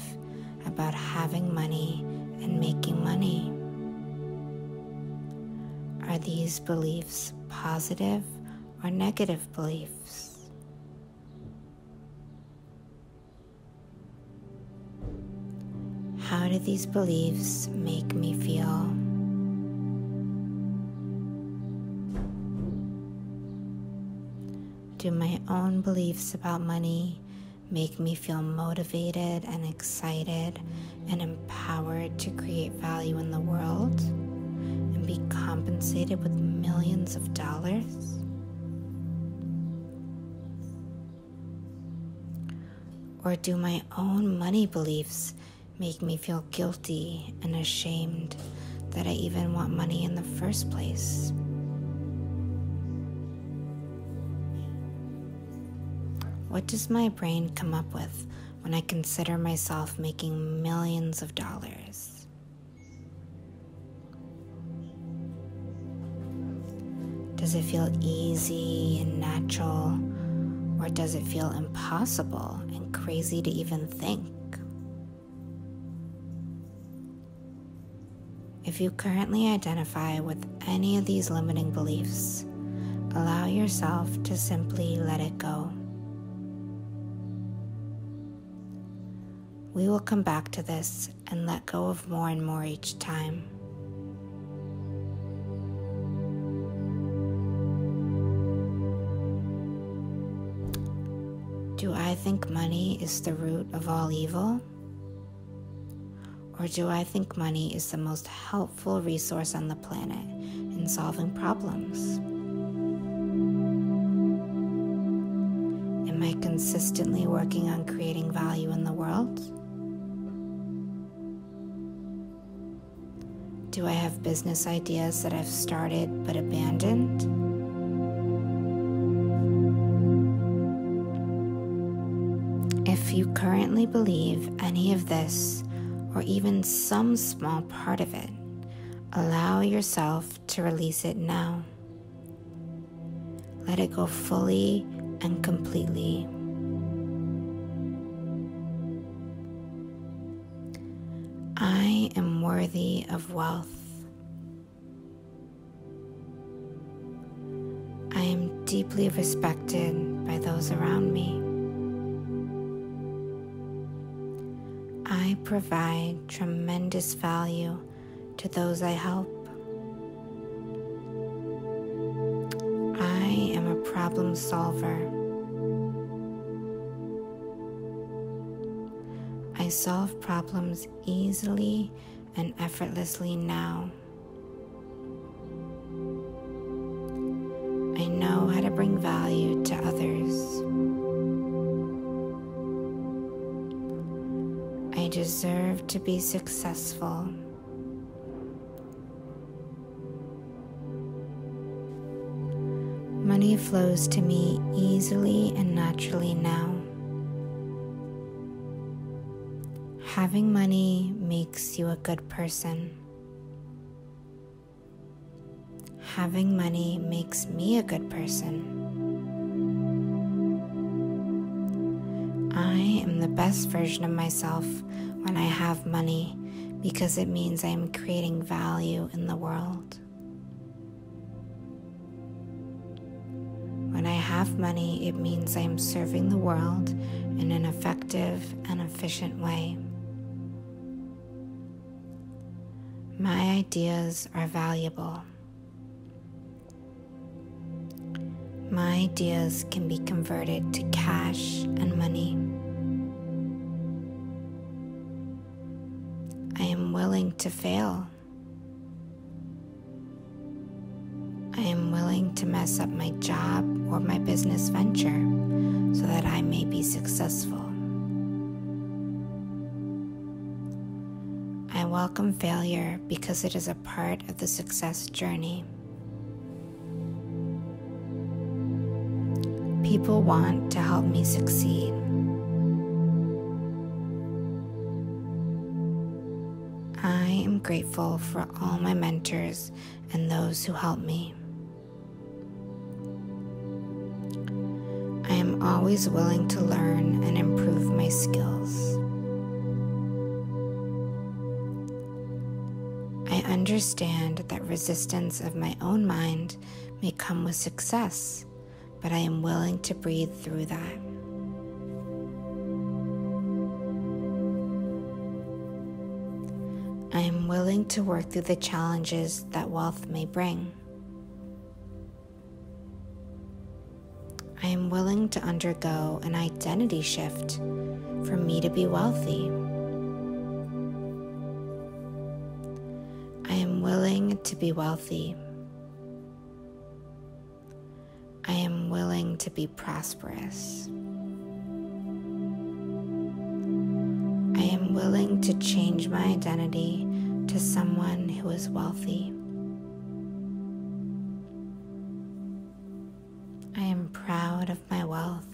about having money and making money? Are these beliefs positive or negative beliefs? How do these beliefs make me feel? Do my own beliefs about money make me feel motivated and excited and empowered to create value in the world and be compensated with millions of dollars? Or do my own money beliefs make me feel guilty and ashamed that I even want money in the first place? What does my brain come up with when I consider myself making millions of dollars? Does it feel easy and natural, or does it feel impossible and crazy to even think? If you currently identify with any of these limiting beliefs, allow yourself to simply let it go. We will come back to this and let go of more and more each time. Do I think money is the root of all evil? Or do I think money is the most helpful resource on the planet in solving problems? Am I consistently working on creating value in the world? Do I have business ideas that I've started but abandoned? If you currently believe any of this, or even some small part of it, allow yourself to release it now. Let it go fully and completely. I am worthy of wealth. I am deeply respected by those around me. I provide tremendous value to those I help. I am a problem solver. I solve problems easily and effortlessly now. I know how to bring value to others. I deserve to be successful. Money flows to me easily and naturally now. Having money makes you a good person. Having money makes me a good person. I am the best version of myself when I have money because it means I am creating value in the world. When I have money, it means I am serving the world in an effective and efficient way. My ideas are valuable. My ideas can be converted to cash and money. I am willing to fail. I am willing to mess up my job or my business venture so that I may be successful. I welcome failure because it is a part of the success journey. People want to help me succeed. I am grateful for all my mentors and those who help me. I am always willing to learn and improve my skills. I understand that resistance of my own mind may come with success, but I am willing to breathe through that. I am willing to work through the challenges that wealth may bring. I am willing to undergo an identity shift for me to be wealthy. I am willing to be wealthy. I am willing to be prosperous. I am willing to change my identity to someone who is wealthy. I am proud of my wealth.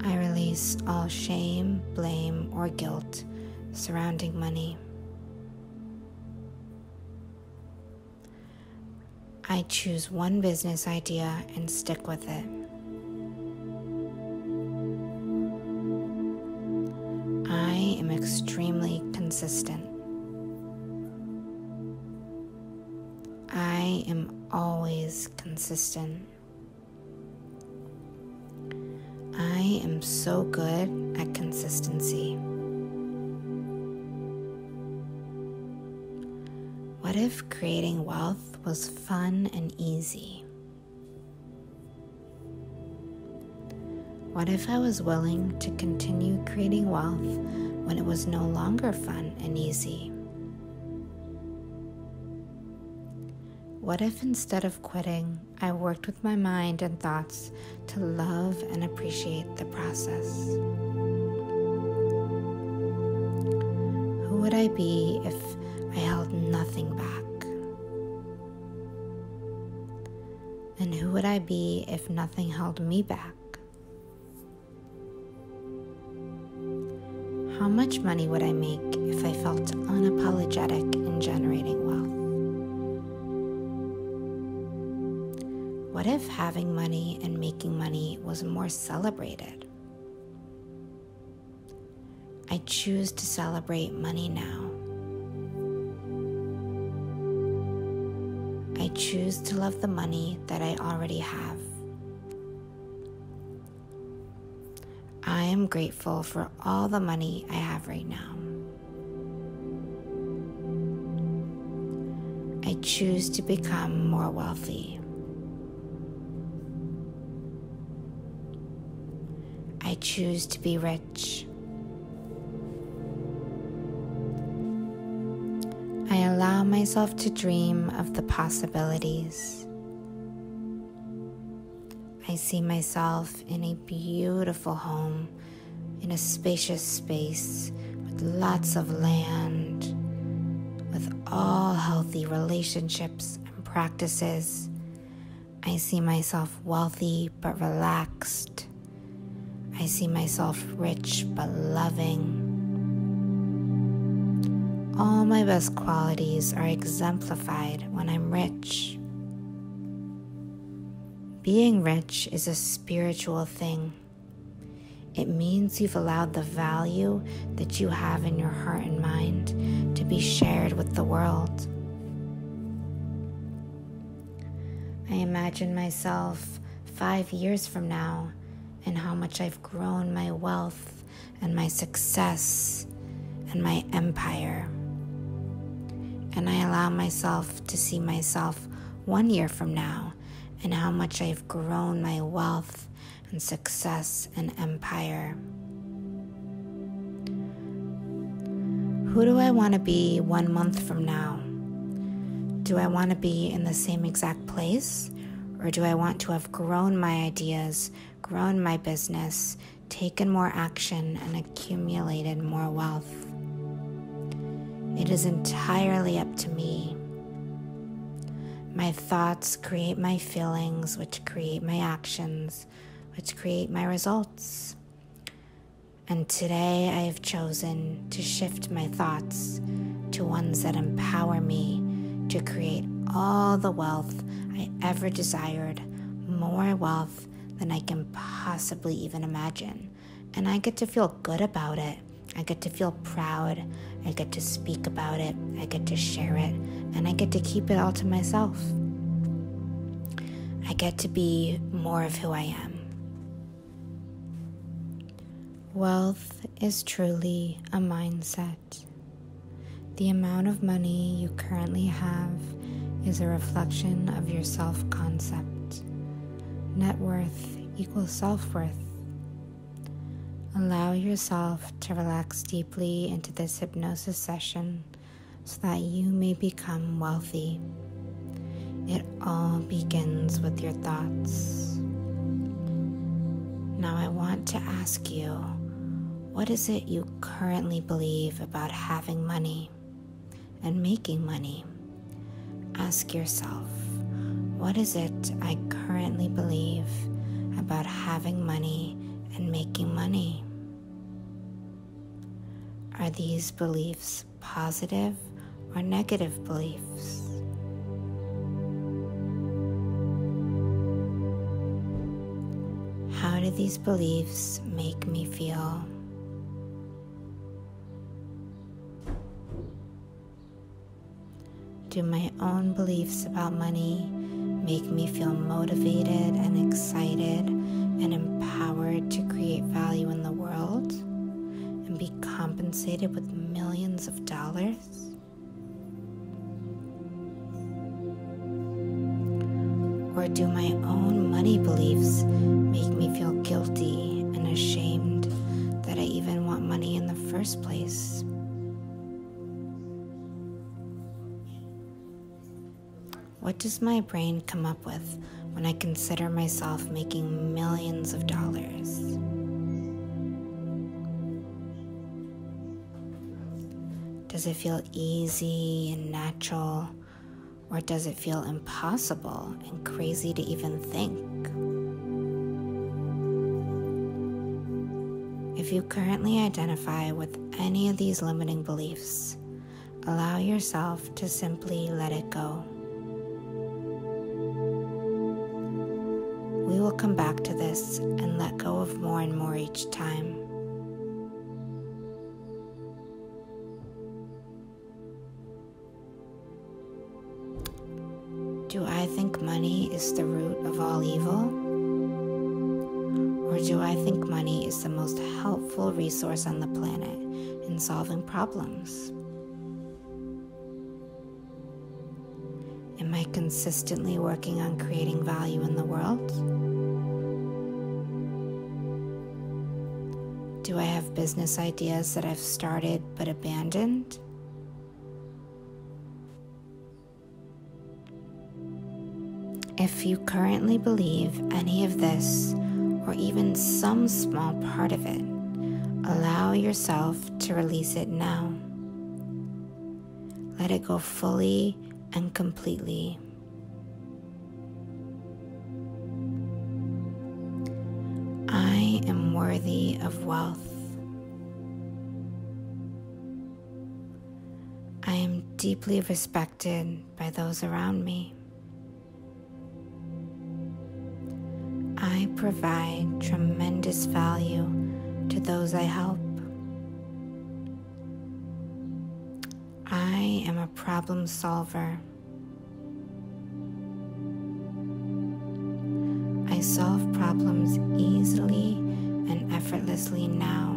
I release all shame, blame, or guilt surrounding money. I choose one business idea and stick with it. I am extremely consistent. I am always consistent. I am so good at consistency. What if creating wealth was fun and easy? What if I was willing to continue creating wealth when it was no longer fun and easy? What if instead of quitting, I worked with my mind and thoughts to love and appreciate the process? Who would I be if I held nothing back? And who would I be if nothing held me back? How much money would I make if I felt unapologetic in generating wealth? What if having money and making money was more celebrated? I choose to celebrate money now. I choose to love the money that I already have. I am grateful for all the money I have right now. I choose to become more wealthy. I choose to be rich. I allow myself to dream of the possibilities. I see myself in a beautiful home, in a spacious space with lots of land, with all healthy relationships and practices. I see myself wealthy but relaxed. I see myself rich but loving. All my best qualities are exemplified when I'm rich. Being rich is a spiritual thing. It means you've allowed the value that you have in your heart and mind to be shared with the world. I imagine myself 5 years from now and how much I've grown my wealth and my success and my empire. And I allow myself to see myself 1 year from now and how much I've grown my wealth and success and empire. Who do I want to be 1 month from now? Do I want to be in the same exact place? Or do I want to have grown my ideas, grown my business, taken more action, and accumulated more wealth? It is entirely up to me. My thoughts create my feelings, which create my actions, which create my results. And today I have chosen to shift my thoughts to ones that empower me to create all the wealth I ever desired, more wealth than I can possibly even imagine. And I get to feel good about it. I get to feel proud. I get to speak about it. I get to share it. And I get to keep it all to myself. I get to be more of who I am. Wealth is truly a mindset. The amount of money you currently have is a reflection of your self-concept. Net worth equals self-worth. Allow yourself to relax deeply into this hypnosis session so that you may become wealthy. It all begins with your thoughts. Now I want to ask you, what is it you currently believe about having money and making money? Ask yourself, what is it I currently believe about having money and making money? Are these beliefs positive or negative beliefs? How do these beliefs make me feel? Do my own beliefs about money make me feel motivated and excited and empowered to create value in the world and be compensated with millions of dollars? Or do my own money beliefs make me feel guilty and ashamed that I even want money in the first place? What does my brain come up with when I consider myself making millions of dollars? Does it feel easy and natural, or does it feel impossible and crazy to even think? If you currently identify with any of these limiting beliefs, allow yourself to simply let it go. We will come back to this and let go of more and more each time. Do I think money is the root of all evil? Or do I think money is the most helpful resource on the planet in solving problems? Am I consistently working on creating value in the world? Do I have business ideas that I've started but abandoned? If you currently believe any of this, or even some small part of it, allow yourself to release it now. Let it go fully and completely. I am worthy of wealth. I am deeply respected by those around me. I provide tremendous value to those I help. I am a problem solver. I solve problems easily and effortlessly now.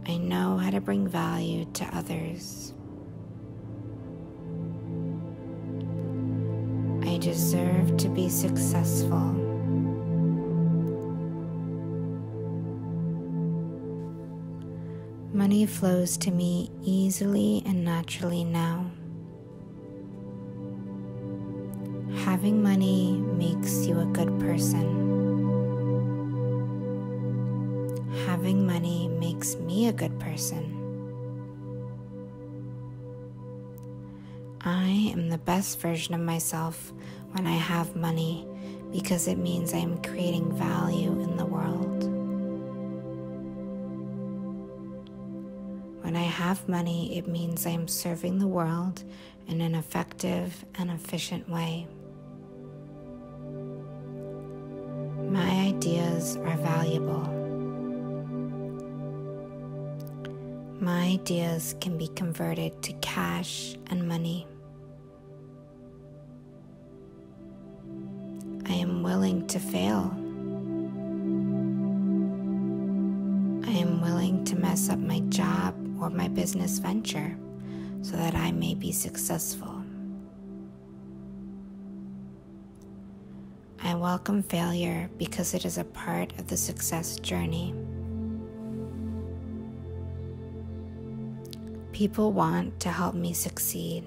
I know how to bring value to others. I deserve to be successful. Money flows to me easily and naturally now. Having money makes you a good person. Having money makes me a good person. I am the best version of myself when I have money because it means I am creating value in the world. When I have money, it means I am serving the world in an effective and efficient way. My ideas are valuable. My ideas can be converted to cash and money. I am willing to fail. I am willing to mess up my job or my business venture so that I may be successful. I welcome failure because it is a part of the success journey. People want to help me succeed.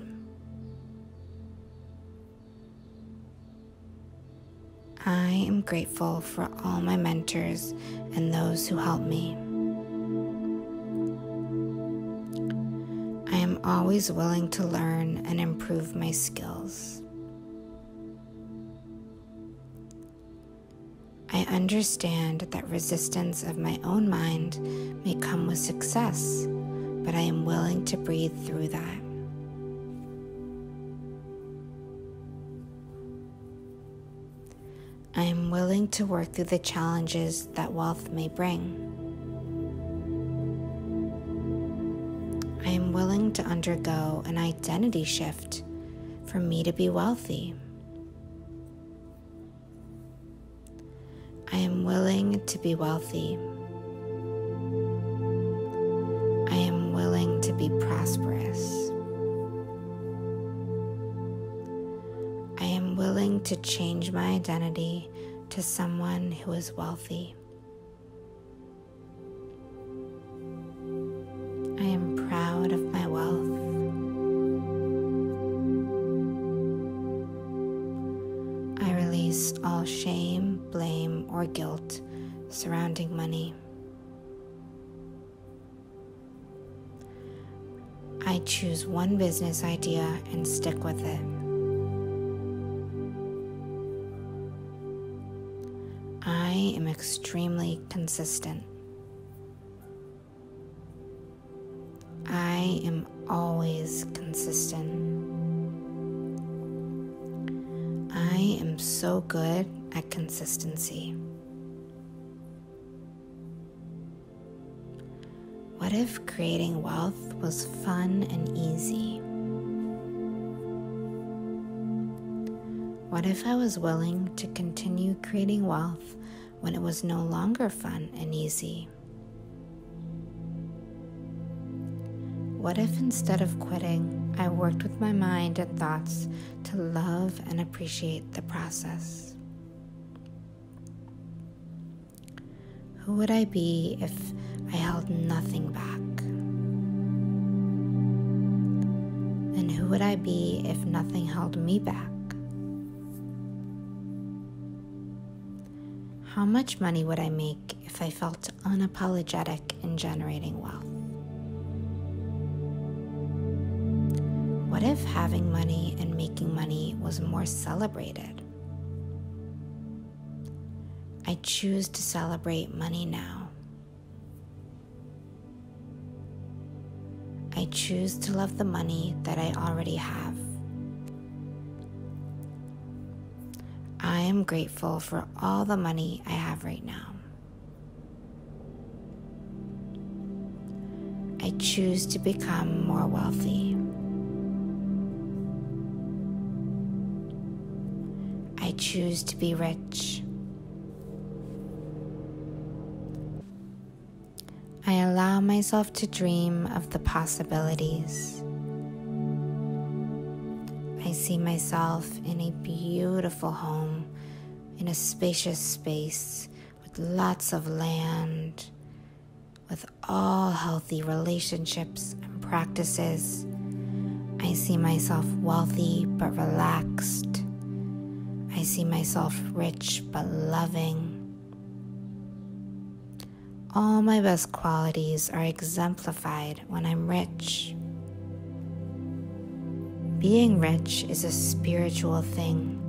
I am grateful for all my mentors and those who help me. I am always willing to learn and improve my skills. I understand that resistance of my own mind may come with success, but I am willing to breathe through that. I am willing to work through the challenges that wealth may bring. I am willing to undergo an identity shift for me to be wealthy. I am willing to be wealthy. I am willing to be prosperous. I am willing to change my identity to someone who is wealthy. I am proud of my wealth. I release all shame, blame, or guilt surrounding money. I choose one business idea and stick with it. I am extremely consistent. I am always consistent. I am so good at consistency. What if creating wealth was fun and easy? What if I was willing to continue creating wealth when it was no longer fun and easy? What if instead of quitting, I worked with my mind and thoughts to love and appreciate the process? Who would I be if I held nothing back? And who would I be if nothing held me back? How much money would I make if I felt unapologetic in generating wealth? What if having money and making money was more celebrated? I choose to celebrate money now. I choose to love the money that I already have. I am grateful for all the money I have right now. I choose to become more wealthy. I choose to be rich. I allow myself to dream of the possibilities. I see myself in a beautiful home, in a spacious space with lots of land, with all healthy relationships and practices. I see myself wealthy but relaxed. I see myself rich but loving. All my best qualities are exemplified when I'm rich. Being rich is a spiritual thing.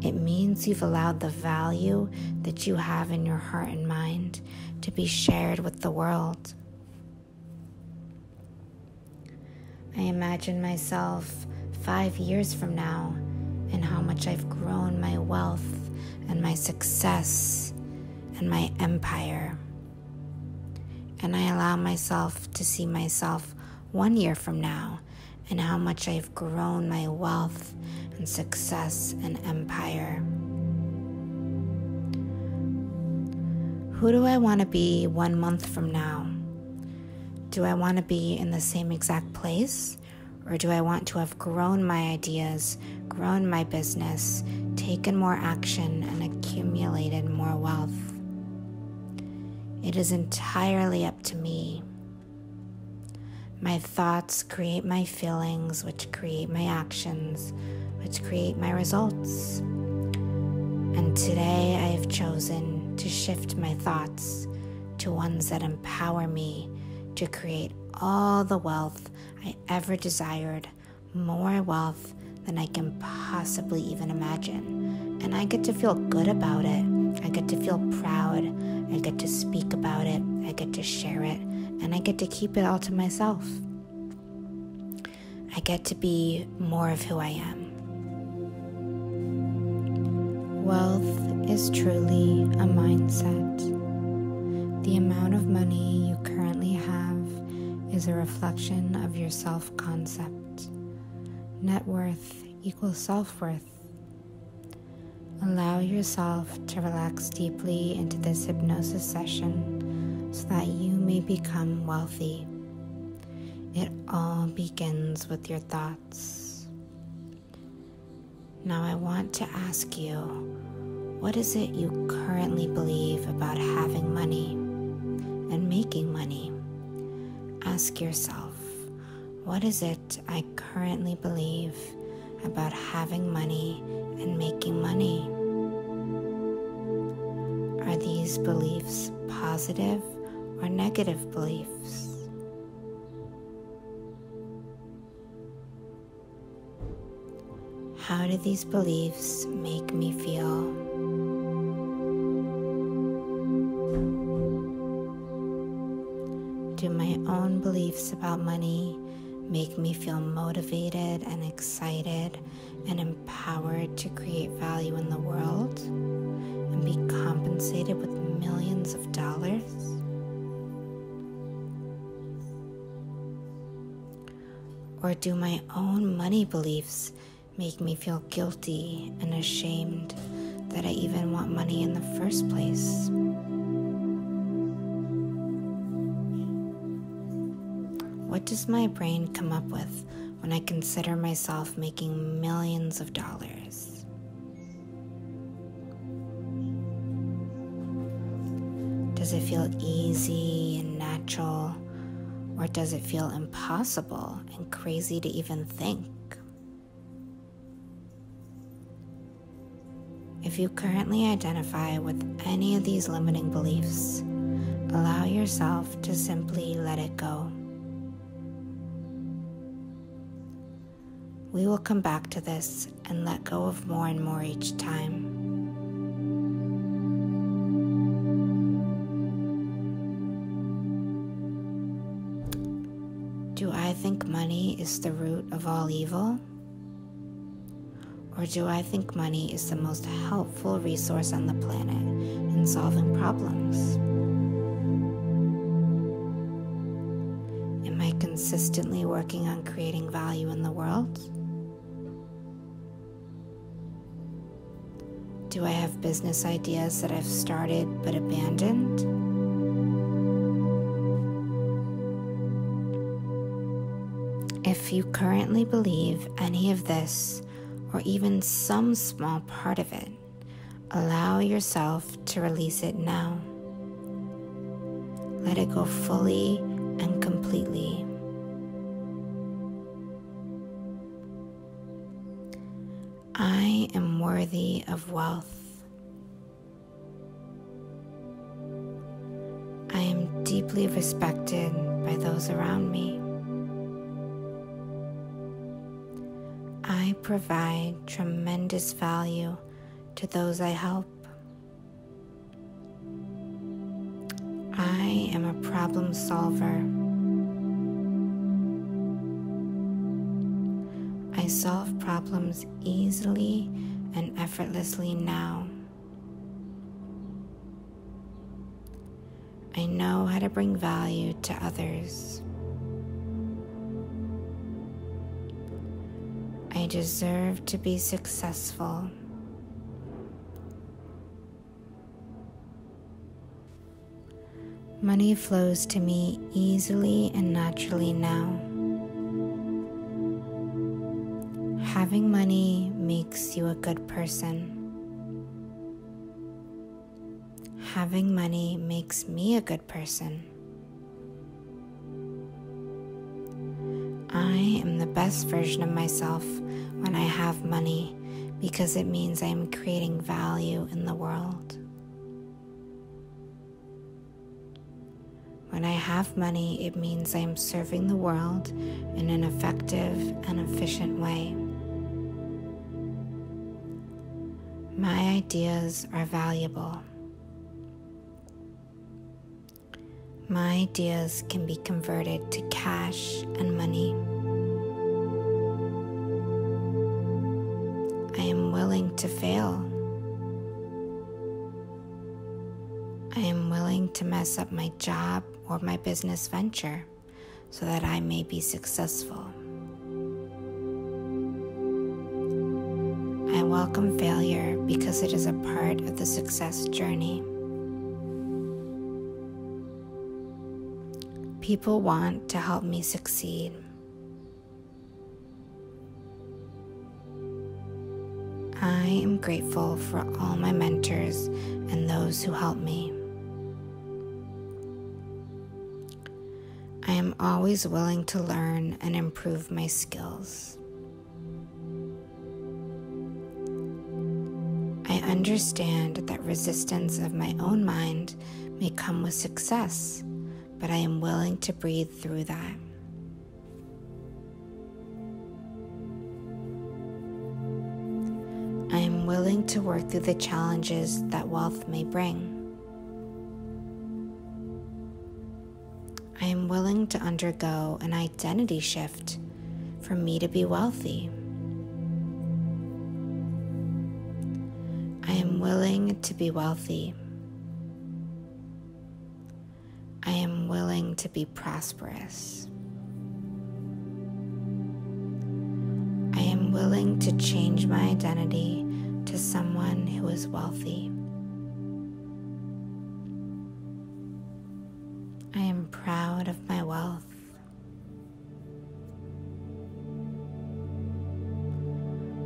It means you've allowed the value that you have in your heart and mind to be shared with the world. I imagine myself 5 years from now and how much I've grown my wealth and my success and my empire. And I allow myself to see myself 1 year from now and how much I've grown my wealth and success and empire. Who do I want to be 1 month from now? Do I want to be in the same exact place? Or do I want to have grown my ideas, grown my business, taken more action, and accumulated more wealth? It is entirely up to me. My thoughts create my feelings, which create my actions, which create my results. And today I have chosen to shift my thoughts to ones that empower me to create all the wealth I ever desired, more wealth than I can possibly even imagine. And I get to feel good about it. I get to feel proud. I get to speak about it. I get to share it. And I get to keep it all to myself. I get to be more of who I am. Wealth is truly a mindset. The amount of money you currently have is a reflection of your self-concept. Net worth equals self-worth. Allow yourself to relax deeply into this hypnosis session so that you may become wealthy. It all begins with your thoughts. Now I want to ask you, what is it you currently believe about having money and making money? Ask yourself, what is it I currently believe about having money and making money? Are these beliefs positive or negative beliefs? How do these beliefs make me feel? Do my own beliefs about money make me feel motivated and excited and empowered to create value in the world and be compensated with millions of dollars? Or do my own money beliefs make me feel guilty and ashamed that I even want money in the first place? What does my brain come up with when I consider myself making millions of dollars? Does it feel easy and natural, or does it feel impossible and crazy to even think? If you currently identify with any of these limiting beliefs, allow yourself to simply let it go. We will come back to this and let go of more and more each time. Do I think money is the root of all evil? Or do I think money is the most helpful resource on the planet in solving problems? Am I consistently working on creating value in the world? Do I have business ideas that I've started but abandoned? If you currently believe any of this, or even some small part of it, allow yourself to release it now. Let it go fully and completely. I am worthy of wealth. I am deeply respected by those around me. I provide tremendous value to those I help. I am a problem solver. I solve problems easily and effortlessly now. I know how to bring value to others. I deserve to be successful. Money flows to me easily and naturally now. Having money makes you a good person. Having money makes me a good person. I am the best version of myself when I have money because it means I am creating value in the world. When I have money, it means I am serving the world in an effective and efficient way. My ideas are valuable. My ideas can be converted to cash and money. I am willing to fail. I am willing to mess up my job or my business venture so that I may be successful. I welcome failure because it is a part of the success journey. People want to help me succeed. I am grateful for all my mentors and those who help me. I am always willing to learn and improve my skills. I understand that resistance of my own mind may come with success, but I am willing to breathe through that. I am willing to work through the challenges that wealth may bring. I am willing to undergo an identity shift for me to be wealthy. I am willing to be wealthy. I am willing to be prosperous. I am willing to change my identity to someone who is wealthy. I am proud of my wealth.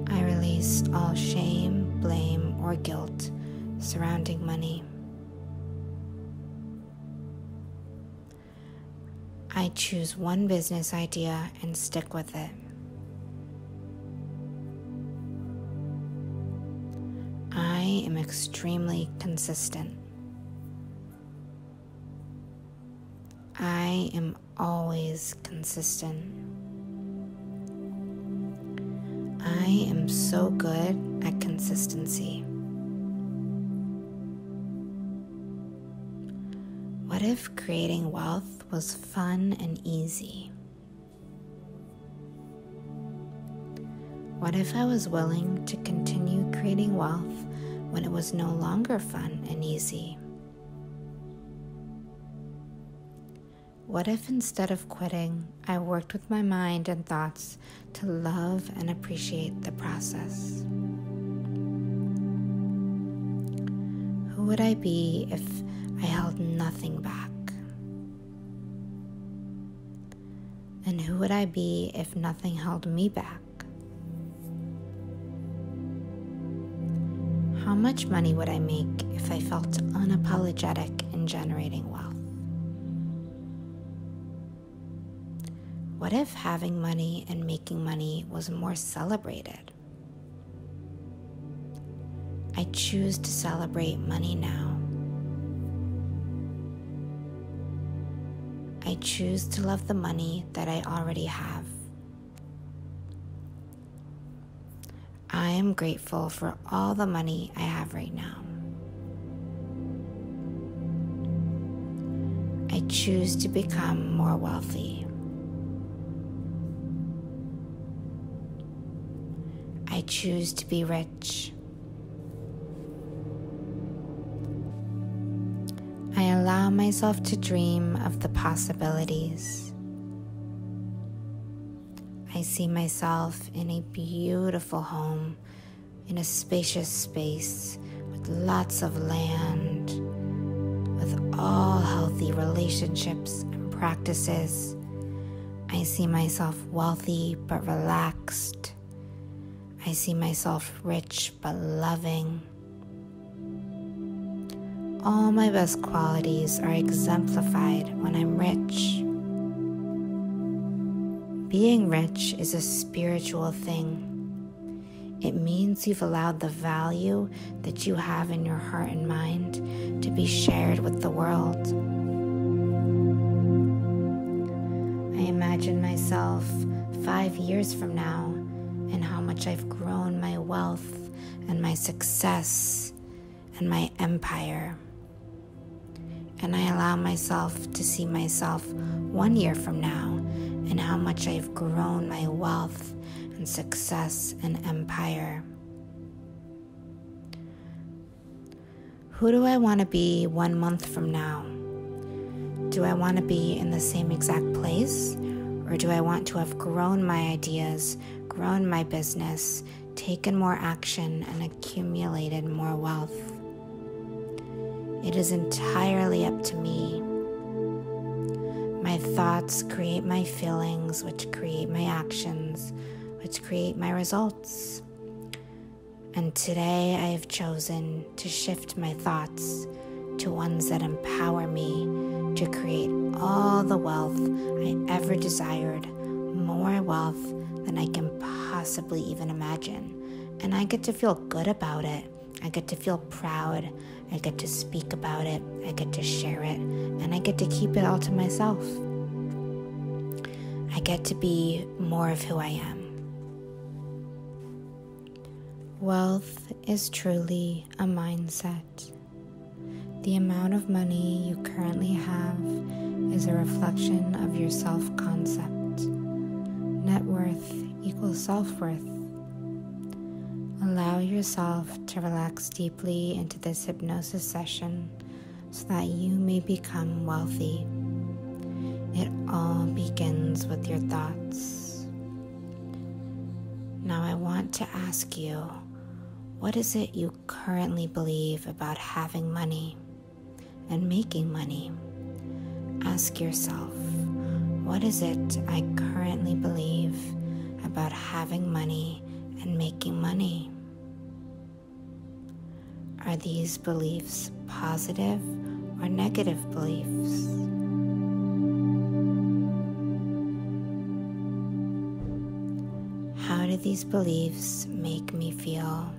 I release all shame, blame, or guilt surrounding money. I choose one business idea and stick with it. I am extremely consistent. I am always consistent. I am so good at consistency. What if creating wealth was fun and easy? What if I was willing to continue creating wealth when it was no longer fun and easy? What if instead of quitting, I worked with my mind and thoughts to love and appreciate the process? Who would I be if I held nothing back? And who would I be if nothing held me back? How much money would I make if I felt unapologetic in generating wealth? What if having money and making money was more celebrated? I choose to celebrate money now. I choose to love the money that I already have. I am grateful for all the money I have right now. I choose to become more wealthy. I choose to be rich. I allow myself to dream of the possibilities. I see myself in a beautiful home, in a spacious space with lots of land, with all healthy relationships and practices. I see myself wealthy but relaxed. I see myself rich but loving. All my best qualities are exemplified when I'm rich. Being rich is a spiritual thing. It means you've allowed the value that you have in your heart and mind to be shared with the world. I imagine myself 5 years from now and how much I've grown my wealth and my success and my empire. And I allow myself to see myself 1 year from now and how much I've grown my wealth and success and empire. Who do I want to be 1 month from now? Do I want to be in the same exact place? Or do I want to have grown my ideas, grown my business, taken more action, and accumulated more wealth? It is entirely up to me. My thoughts create my feelings, which create my actions, which create my results. And today I have chosen to shift my thoughts to ones that empower me to create all the wealth I ever desired, more wealth than I can possibly even imagine. And I get to feel good about it. I get to feel proud. I get to speak about it. I get to share it. And I get to keep it all to myself. I get to be more of who I am. Wealth is truly a mindset. The amount of money you currently have is a reflection of your self-concept. Net worth equals self-worth. Allow yourself to relax deeply into this hypnosis session so that you may become wealthy. It all begins with your thoughts. Now I want to ask you, what is it you currently believe about having money and making money? Ask yourself, what is it I currently believe about having money and making money? Are these beliefs positive or negative beliefs? How do these beliefs make me feel?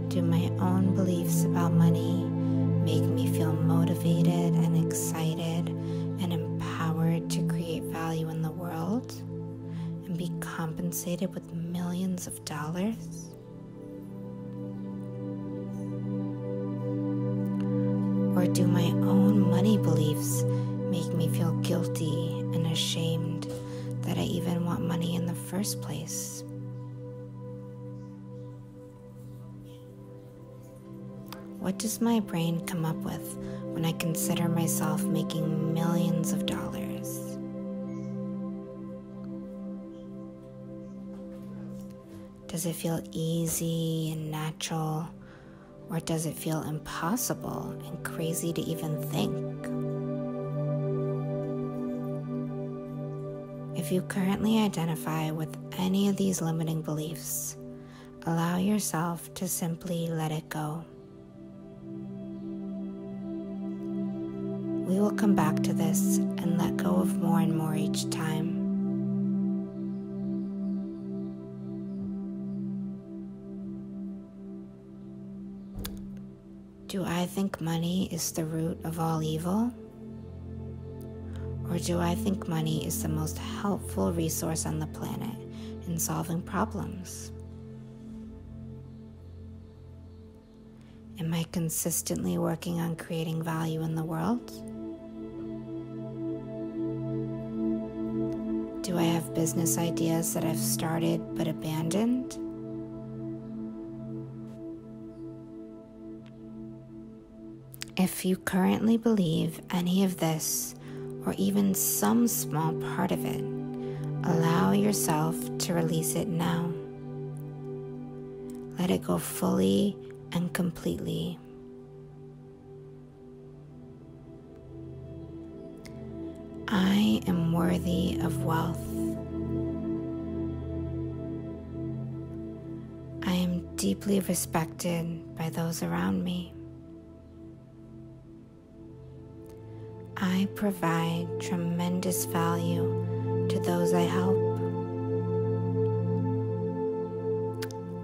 Do my own beliefs about money make me feel motivated and excited and empowered to create value in the world and be compensated with millions of dollars? Or do my own money beliefs make me feel guilty and ashamed that I even want money in the first place? What does my brain come up with when I consider myself making millions of dollars? Does it feel easy and natural, or does it feel impossible and crazy to even think? If you currently identify with any of these limiting beliefs, allow yourself to simply let it go. we will come back to this and let go of more and more each time. Do I think money is the root of all evil? Or do I think money is the most helpful resource on the planet in solving problems? Am I consistently working on creating value in the world? Do I have business ideas that I've started but abandoned? If you currently believe any of this, or even some small part of it, allow yourself to release it now. Let it go fully and completely. I am worthy of wealth. I am deeply respected by those around me. I provide tremendous value to those I help.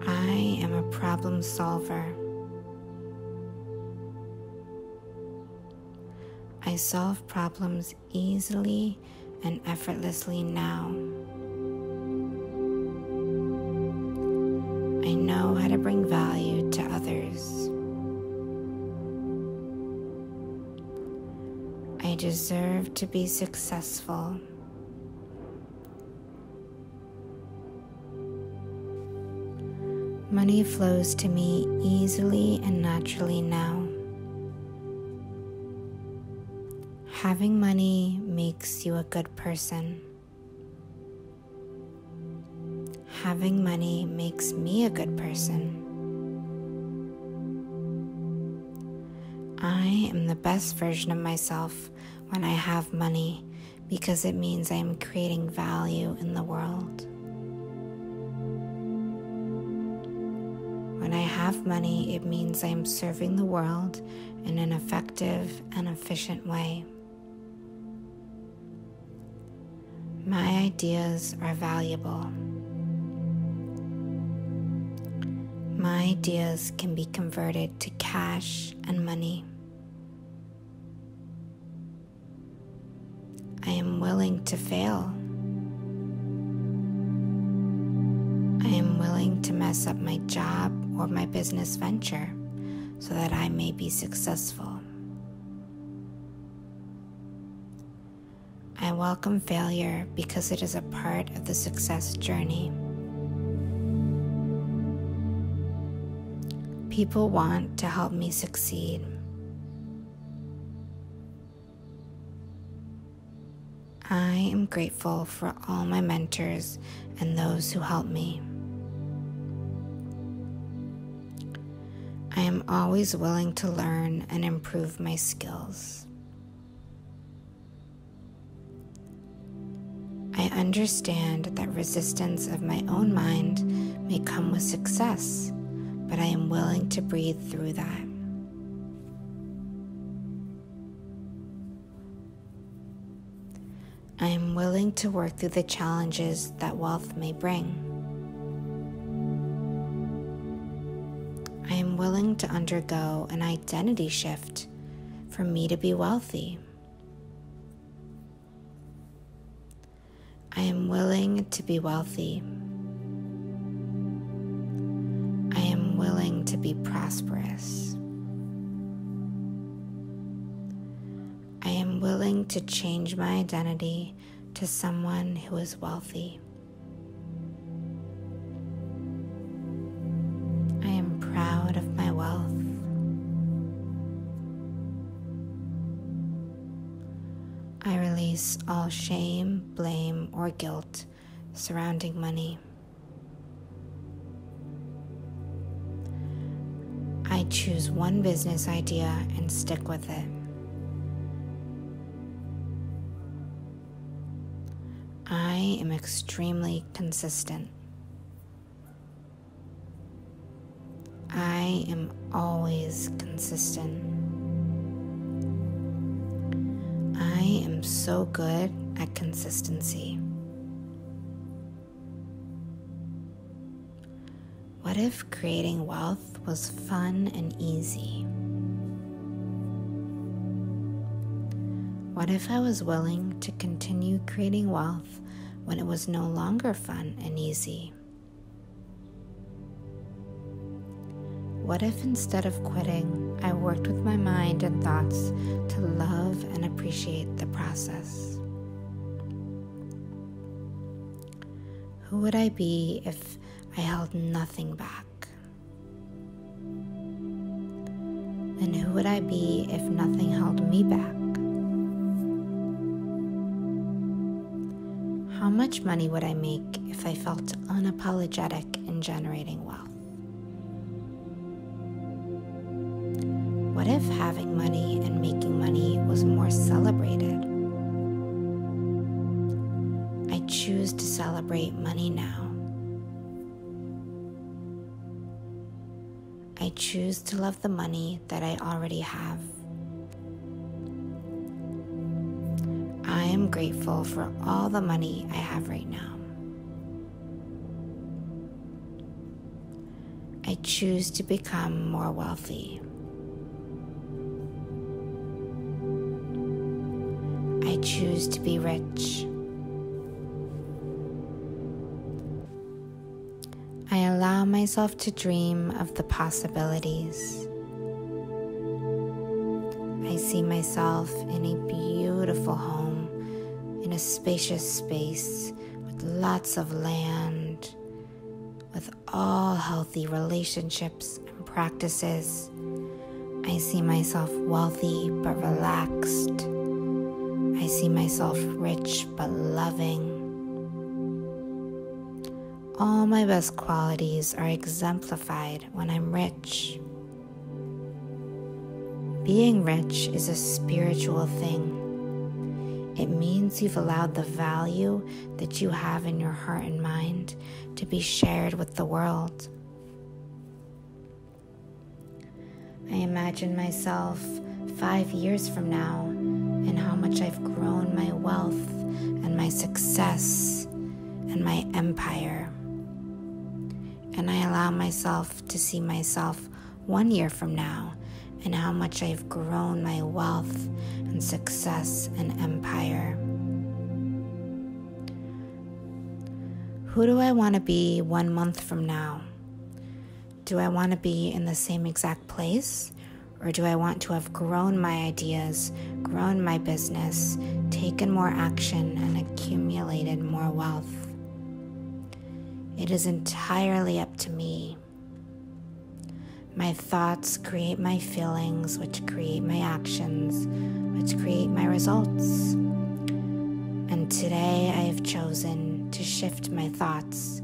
I am a problem solver. I solve problems easily and effortlessly now. I know how to bring value to others. I deserve to be successful. Money flows to me easily and naturally now. Having money makes you a good person. Having money makes me a good person. I am the best version of myself when I have money because it means I am creating value in the world. When I have money, it means I am serving the world in an effective and efficient way. My ideas are valuable. My ideas can be converted to cash and money. I am willing to fail. I am willing to mess up my job or my business venture so that I may be successful. I welcome failure because it is a part of the success journey. People want to help me succeed. I am grateful for all my mentors and those who help me. I am always willing to learn and improve my skills. I understand that resistance of my own mind may come with success, but I am willing to breathe through that. I am willing to work through the challenges that wealth may bring. I am willing to undergo an identity shift for me to be wealthy. I am willing to be wealthy. I am willing to be prosperous. I am willing to change my identity to someone who is wealthy. I am proud of my wealth. I release all shame, blame, or guilt surrounding money. I choose one business idea and stick with it. I am extremely consistent. I am always consistent. so good at consistency? What if creating wealth was fun and easy? What if I was willing to continue creating wealth when it was no longer fun and easy? What if instead of quitting, I worked with my mind and thoughts to love and appreciate the process? Who would I be if I held nothing back? And who would I be if nothing held me back? How much money would I make if I felt unapologetic in generating wealth? What if having money and making money was more celebrated? I choose to celebrate money now. I choose to love the money that I already have. I am grateful for all the money I have right now. I choose to become more wealthy. I choose to be rich. I allow myself to dream of the possibilities. I see myself in a beautiful home, in a spacious space with lots of land, with all healthy relationships and practices. I see myself wealthy but relaxed. I see myself rich but loving. All my best qualities are exemplified when I'm rich. Being rich is a spiritual thing. It means you've allowed the value that you have in your heart and mind to be shared with the world. I imagine myself 5 years from now and how much I've grown my wealth and my success and my empire. And I allow myself to see myself 1 year from now and how much I've grown my wealth and success and empire. Who do I want to be 1 month from now? Do I want to be in the same exact place? Or do I want to have grown my ideas, grown my business, taken more action, and accumulated more wealth? It is entirely up to me. My thoughts create my feelings, which create my actions, which create my results. And today I have chosen to shift my thoughts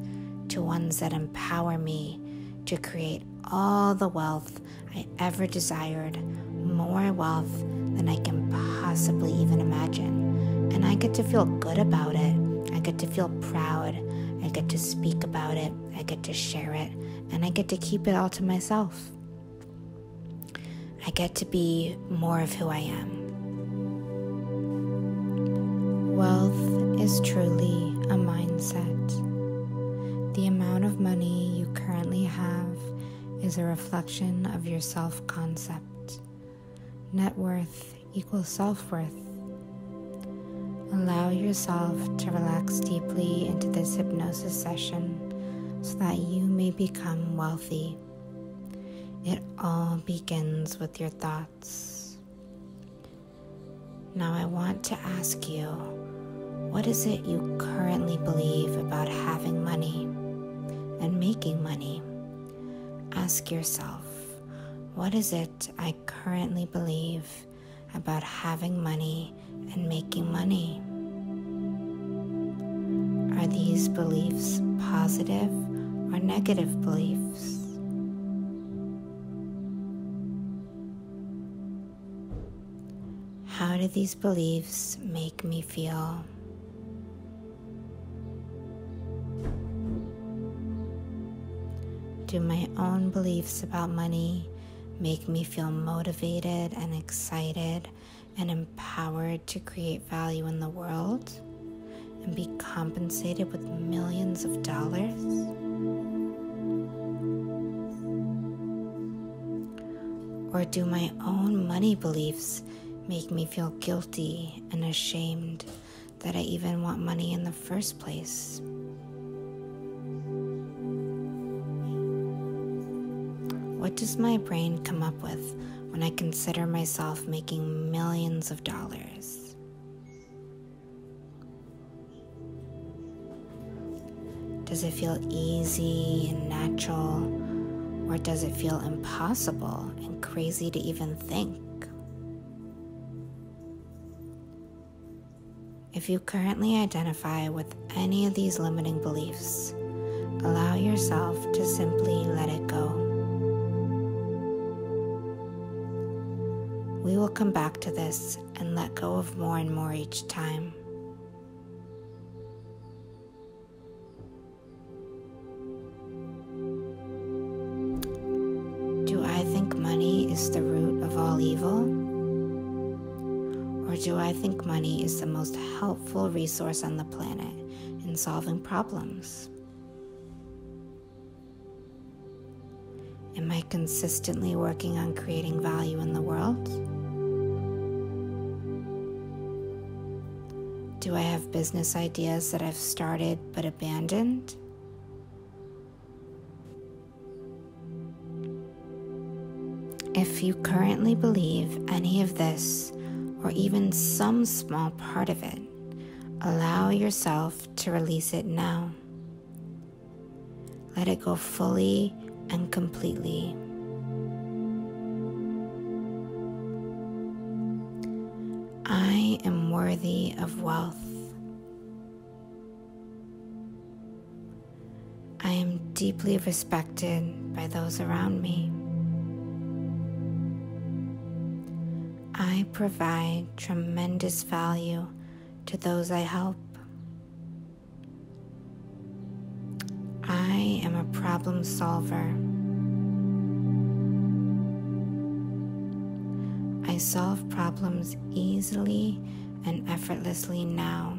to ones that empower me to create all the wealth I ever desired, more wealth than I can possibly even imagine. And I get to feel good about it. I get to feel proud. I get to speak about it. I get to share it. And I get to keep it all to myself. I get to be more of who I am. Wealth is truly a mindset. The amount of money you currently have is a reflection of your self-concept. Net worth equals self-worth. Allow yourself to relax deeply into this hypnosis session so that you may become wealthy. It all begins with your thoughts. Now I want to ask you, what is it you currently believe about having money and making money? Ask yourself, what is it I currently believe about having money and making money? Are these beliefs positive or negative beliefs? How do these beliefs make me feel? Do my own beliefs about money make me feel motivated and excited and empowered to create value in the world and be compensated with millions of dollars? Or do my own money beliefs make me feel guilty and ashamed that I even want money in the first place? What does my brain come up with when I consider myself making millions of dollars? Does it feel easy and natural, or does it feel impossible and crazy to even think? If you currently identify with any of these limiting beliefs, allow yourself to simply let it go. We will come back to this and let go of more and more each time. Do I think money is the root of all evil? Or do I think money is the most helpful resource on the planet in solving problems? Am I consistently working on creating value in the world? Do I have business ideas that I've started but abandoned? If you currently believe any of this, or even some small part of it, allow yourself to release it now. Let it go fully and completely. I am worthy of wealth. I am deeply respected by those around me. I provide tremendous value to those I help. I am a problem solver. I solve problems easily and effortlessly now.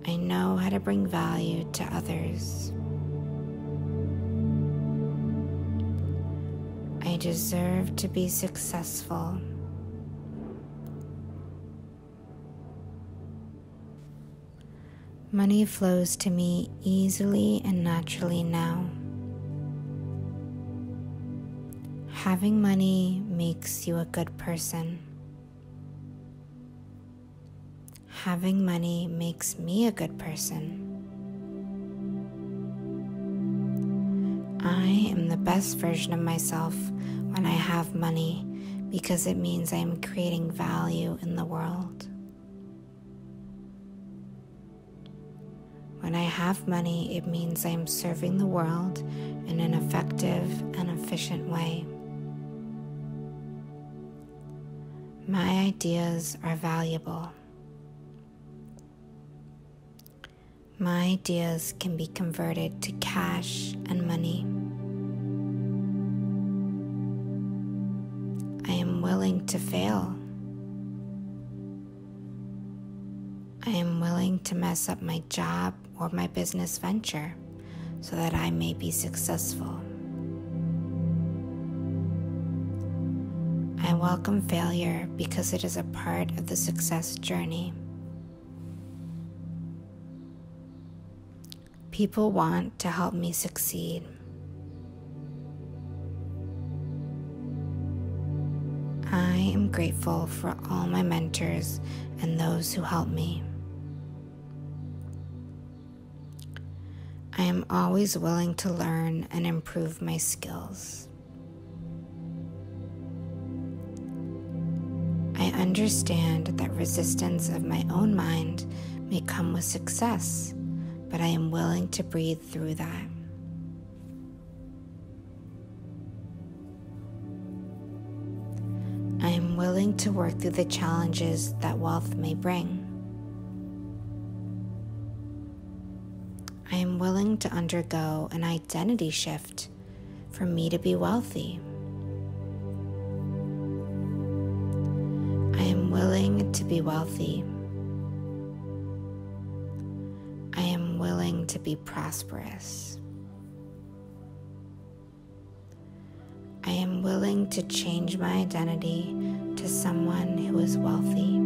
I know how to bring value to others. I deserve to be successful. Money flows to me easily and naturally now. Having money makes you a good person. Having money makes me a good person. I am the best version of myself when I have money because it means I am creating value in the world. When I have money, it means I am serving the world in an effective and efficient way. My ideas are valuable. My ideas can be converted to cash and money. I am willing to fail. I am willing to mess up my job or my business venture so that I may be successful. I welcome failure because it is a part of the success journey. People want to help me succeed. I am grateful for all my mentors and those who help me. I am always willing to learn and improve my skills. I understand that resistance of my own mind may come with success, but I am willing to breathe through that. I am willing to work through the challenges that wealth may bring. I am willing to undergo an identity shift for me to be wealthy. willing to be wealthy. I am willing to be prosperous. I am willing to change my identity to someone who is wealthy.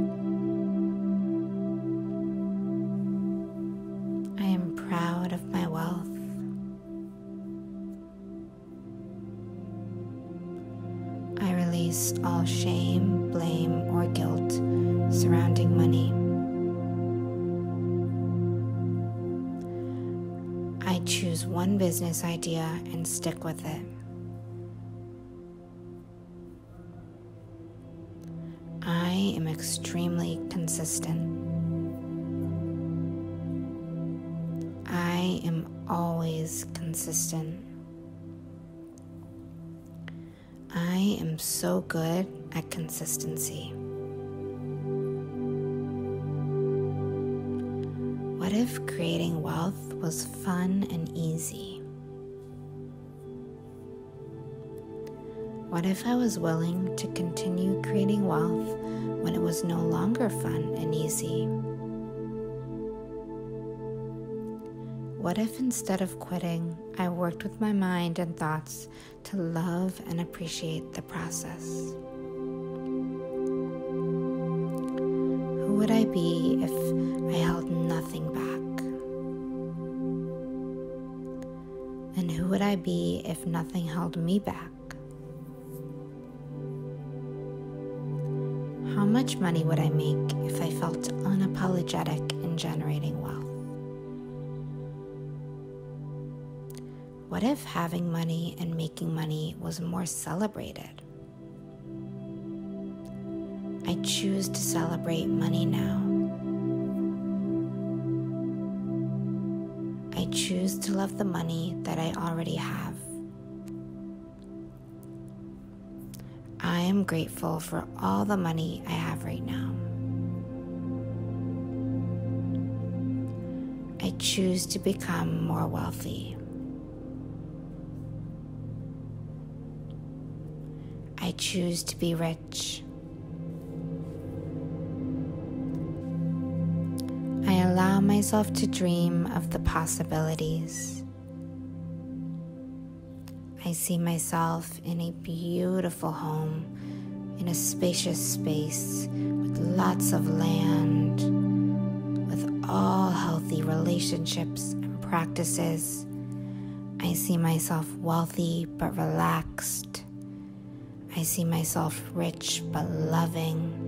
I am proud of my wealth. I release all shame, blame, or guilt surrounding money. I choose one business idea and stick with it. I am extremely consistent. I am always consistent. I am so good at consistency. What if creating wealth was fun and easy? What if I was willing to continue creating wealth when it was no longer fun and easy? What if instead of quitting, I worked with my mind and thoughts to love and appreciate the process? Who would I be if I held nothing back? And who would I be if nothing held me back? How much money would I make if I felt unapologetic in generating wealth? What if having money and making money was more celebrated? I choose to celebrate money now. I choose to love the money that I already have. I am grateful for all the money I have right now. I choose to become more wealthy. I choose to be rich. I allow myself to dream of the possibilities. I see myself in a beautiful home, in a spacious space with lots of land, with all healthy relationships and practices. I see myself wealthy but relaxed. I see myself rich but loving.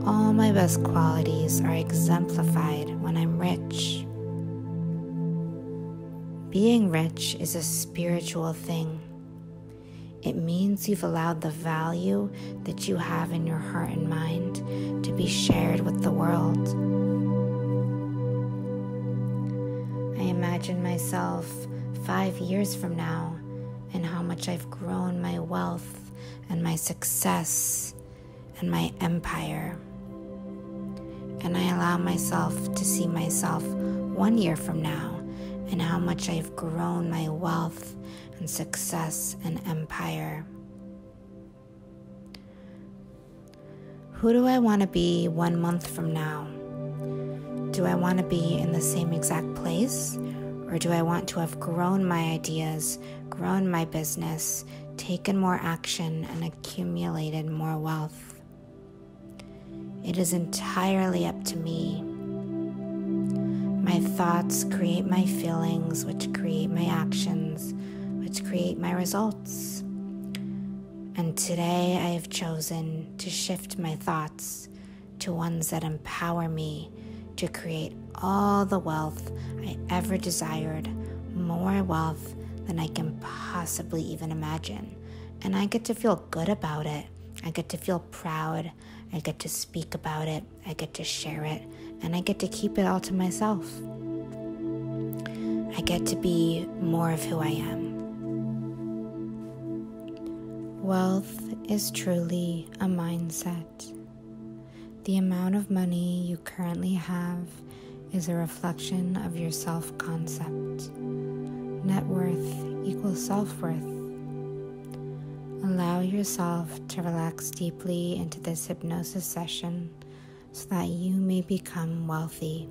All my best qualities are exemplified when I'm rich. Being rich is a spiritual thing. It means you've allowed the value that you have in your heart and mind to be shared with the world. I imagine myself 5 years from now and how much I've grown my wealth and my success and my empire. And I allow myself to see myself 1 year from now and how much I've grown my wealth and success and empire. Who do I want to be 1 month from now? Do I want to be in the same exact place? Or do I want to have grown my ideas, grown my business, taken more action, and accumulated more wealth? It is entirely up to me. My thoughts create my feelings, which create my actions, which create my results. And today I have chosen to shift my thoughts to ones that empower me to create all the wealth I ever desired, more wealth than I can possibly even imagine. And I get to feel good about it. I get to feel proud. I get to speak about it. I get to share it. And I get to keep it all to myself. I get to be more of who I am. Wealth is truly a mindset. The amount of money you currently have is a reflection of your self-concept. Net worth equals self-worth. Allow yourself to relax deeply into this hypnosis session so that you may become wealthy.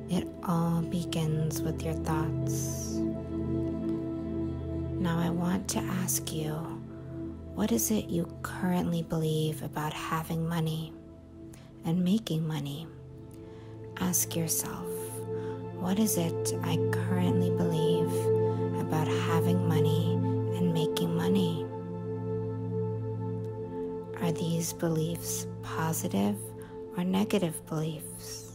It all begins with your thoughts. Now I want to ask you, what is it you currently believe about having money and making money? Ask yourself, what is it I currently believe about having money and making money? Are these beliefs positive or negative beliefs?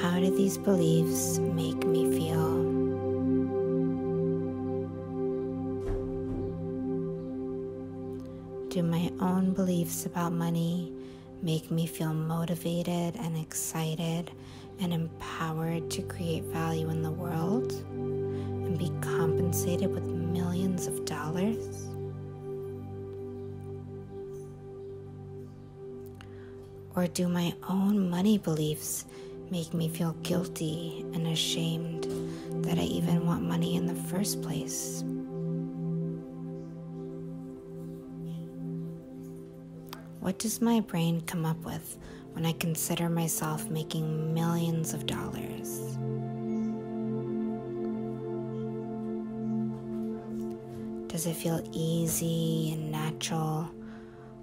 How do these beliefs make me feel? Do my own beliefs about money make me feel motivated and excited and empowered to create value in the world and be compensated with millions of dollars? Or do my own money beliefs make me feel guilty and ashamed that I even want money in the first place? What does my brain come up with when I consider myself making millions of dollars? Does it feel easy and natural,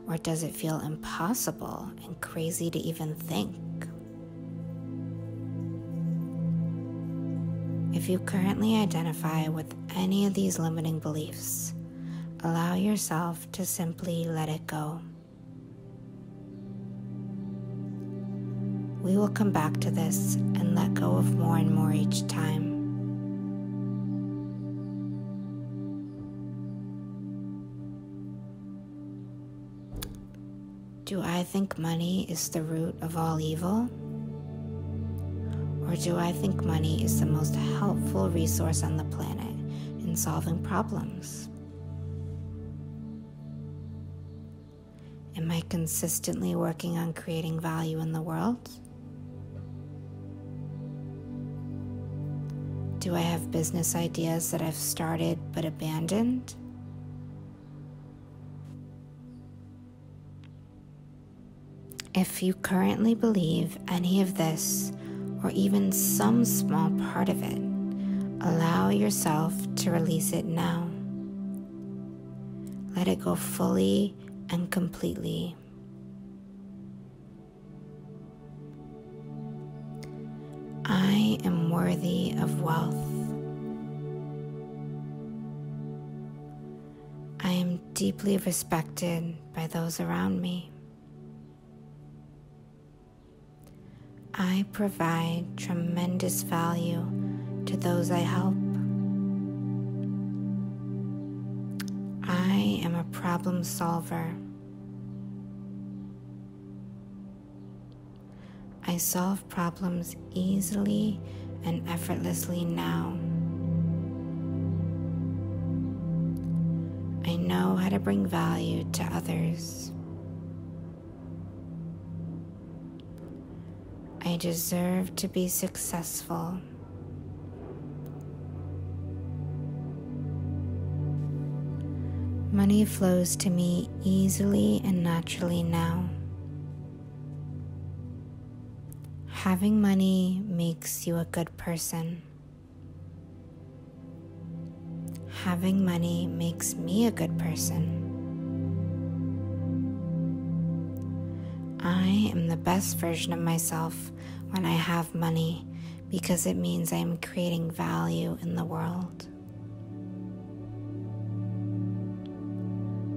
or does it feel impossible and crazy to even think? If you currently identify with any of these limiting beliefs, allow yourself to simply let it go. We will come back to this and let go of more and more each time. Do I think money is the root of all evil? Or do I think money is the most helpful resource on the planet in solving problems? Am I consistently working on creating value in the world? Do I have business ideas that I've started but abandoned? If you currently believe any of this, or even some small part of it, allow yourself to release it now. Let it go fully and completely. I am worthy of wealth. I am deeply respected by those around me. I provide tremendous value to those I help. I am a problem solver. I solve problems easily and effortlessly now. I know how to bring value to others. I deserve to be successful. Money flows to me easily and naturally now. Having money makes you a good person. Having money makes me a good person. I am the best version of myself when I have money because it means I am creating value in the world.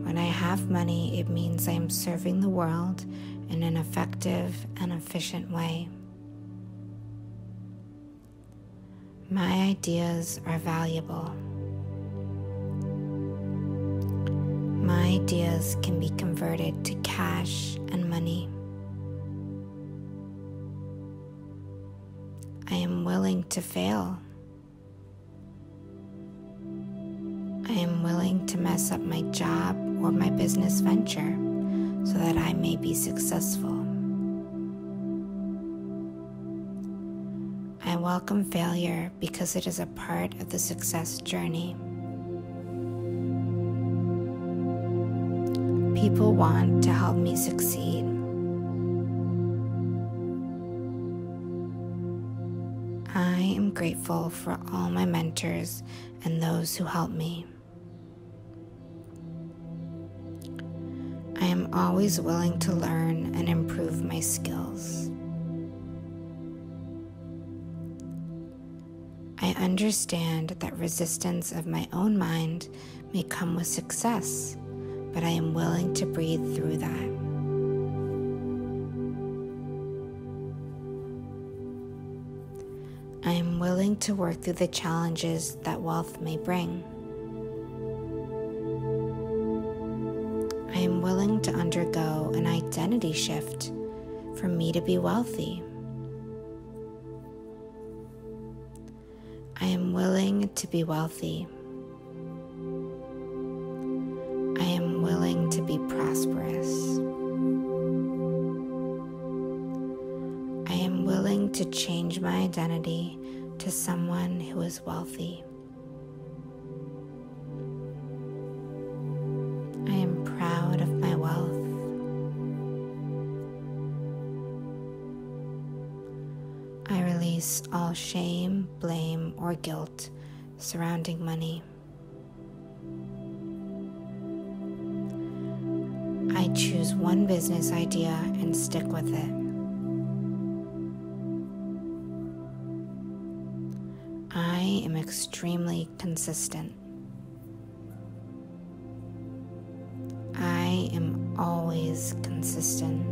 When I have money, it means I am serving the world in an effective and efficient way. My ideas are valuable. My ideas can be converted to cash and money. I am willing to fail. I am willing to mess up my job or my business venture so that I may be successful. I welcome failure because it is a part of the success journey. People want to help me succeed. I am grateful for all my mentors and those who help me. I am always willing to learn and improve my skills. I understand that resistance of my own mind may come with success, but I am willing to breathe through that. I am willing to work through the challenges that wealth may bring. I am willing to undergo an identity shift for me to be wealthy. I am willing to be wealthy. I am willing to be prosperous. I am willing to change my identity to someone who is wealthy. I am proud of my wealth. I release all shame, blame, or guilt surrounding money. I choose one business idea and stick with it. I am extremely consistent. I am always consistent.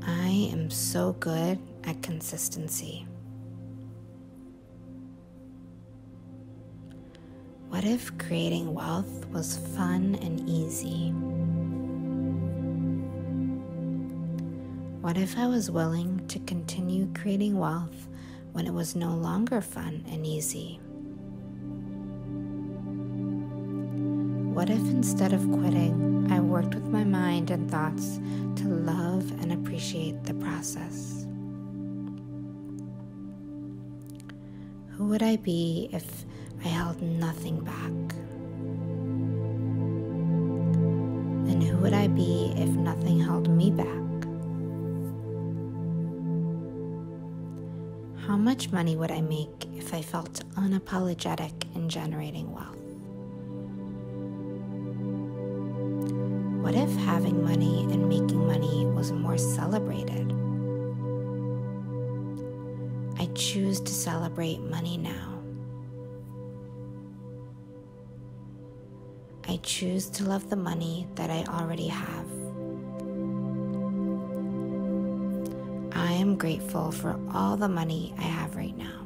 I am so good at consistency. What if creating wealth was fun and easy? What if I was willing to continue creating wealth when it was no longer fun and easy? What if instead of quitting, I worked with my mind and thoughts to love and appreciate the process? Who would I be if I held nothing back? And who would I be if nothing held me back? How much money would I make if I felt unapologetic in generating wealth? What if having money and making money was more celebrated? I choose to celebrate money now. I choose to love the money that I already have. I am grateful for all the money I have right now.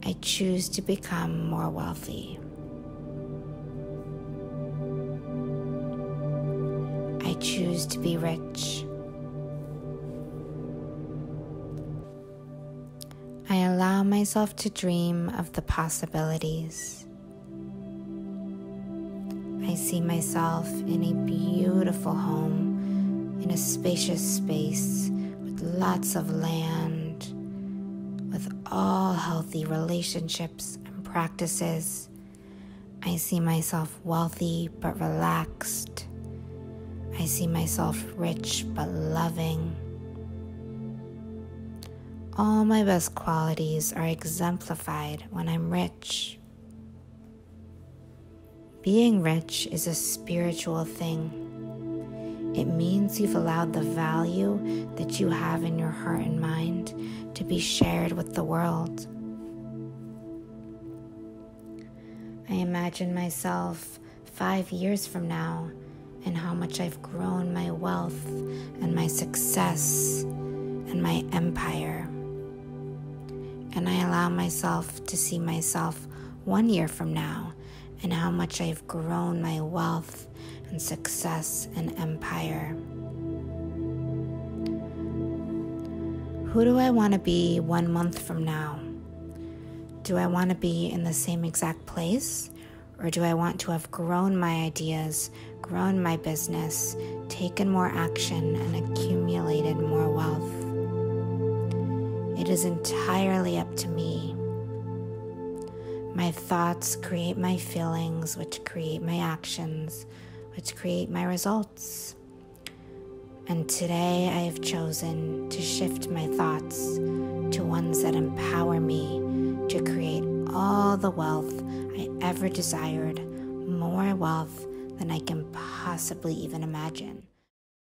I choose to become more wealthy. I choose to be rich. I allow myself to dream of the possibilities. I see myself in a beautiful home, in a spacious space with lots of land, with all healthy relationships and practices. I see myself wealthy but relaxed. I see myself rich but loving. All my best qualities are exemplified when I'm rich. Being rich is a spiritual thing. It means you've allowed the value that you have in your heart and mind to be shared with the world. I imagine myself 5 years from now and how much I've grown my wealth and my success and my empire. And I allow myself to see myself 1 year from now and how much I've grown my wealth and success and empire. Who do I want to be 1 month from now? Do I want to be in the same exact place, Or do I want to have grown my ideas, grown my business, taken more action, and accumulated more wealth? It is entirely up to me. My thoughts create my feelings, which create my actions, which create my results. And today I have chosen to shift my thoughts to ones that empower me to create all the wealth I ever desired, more wealth than I can possibly even imagine.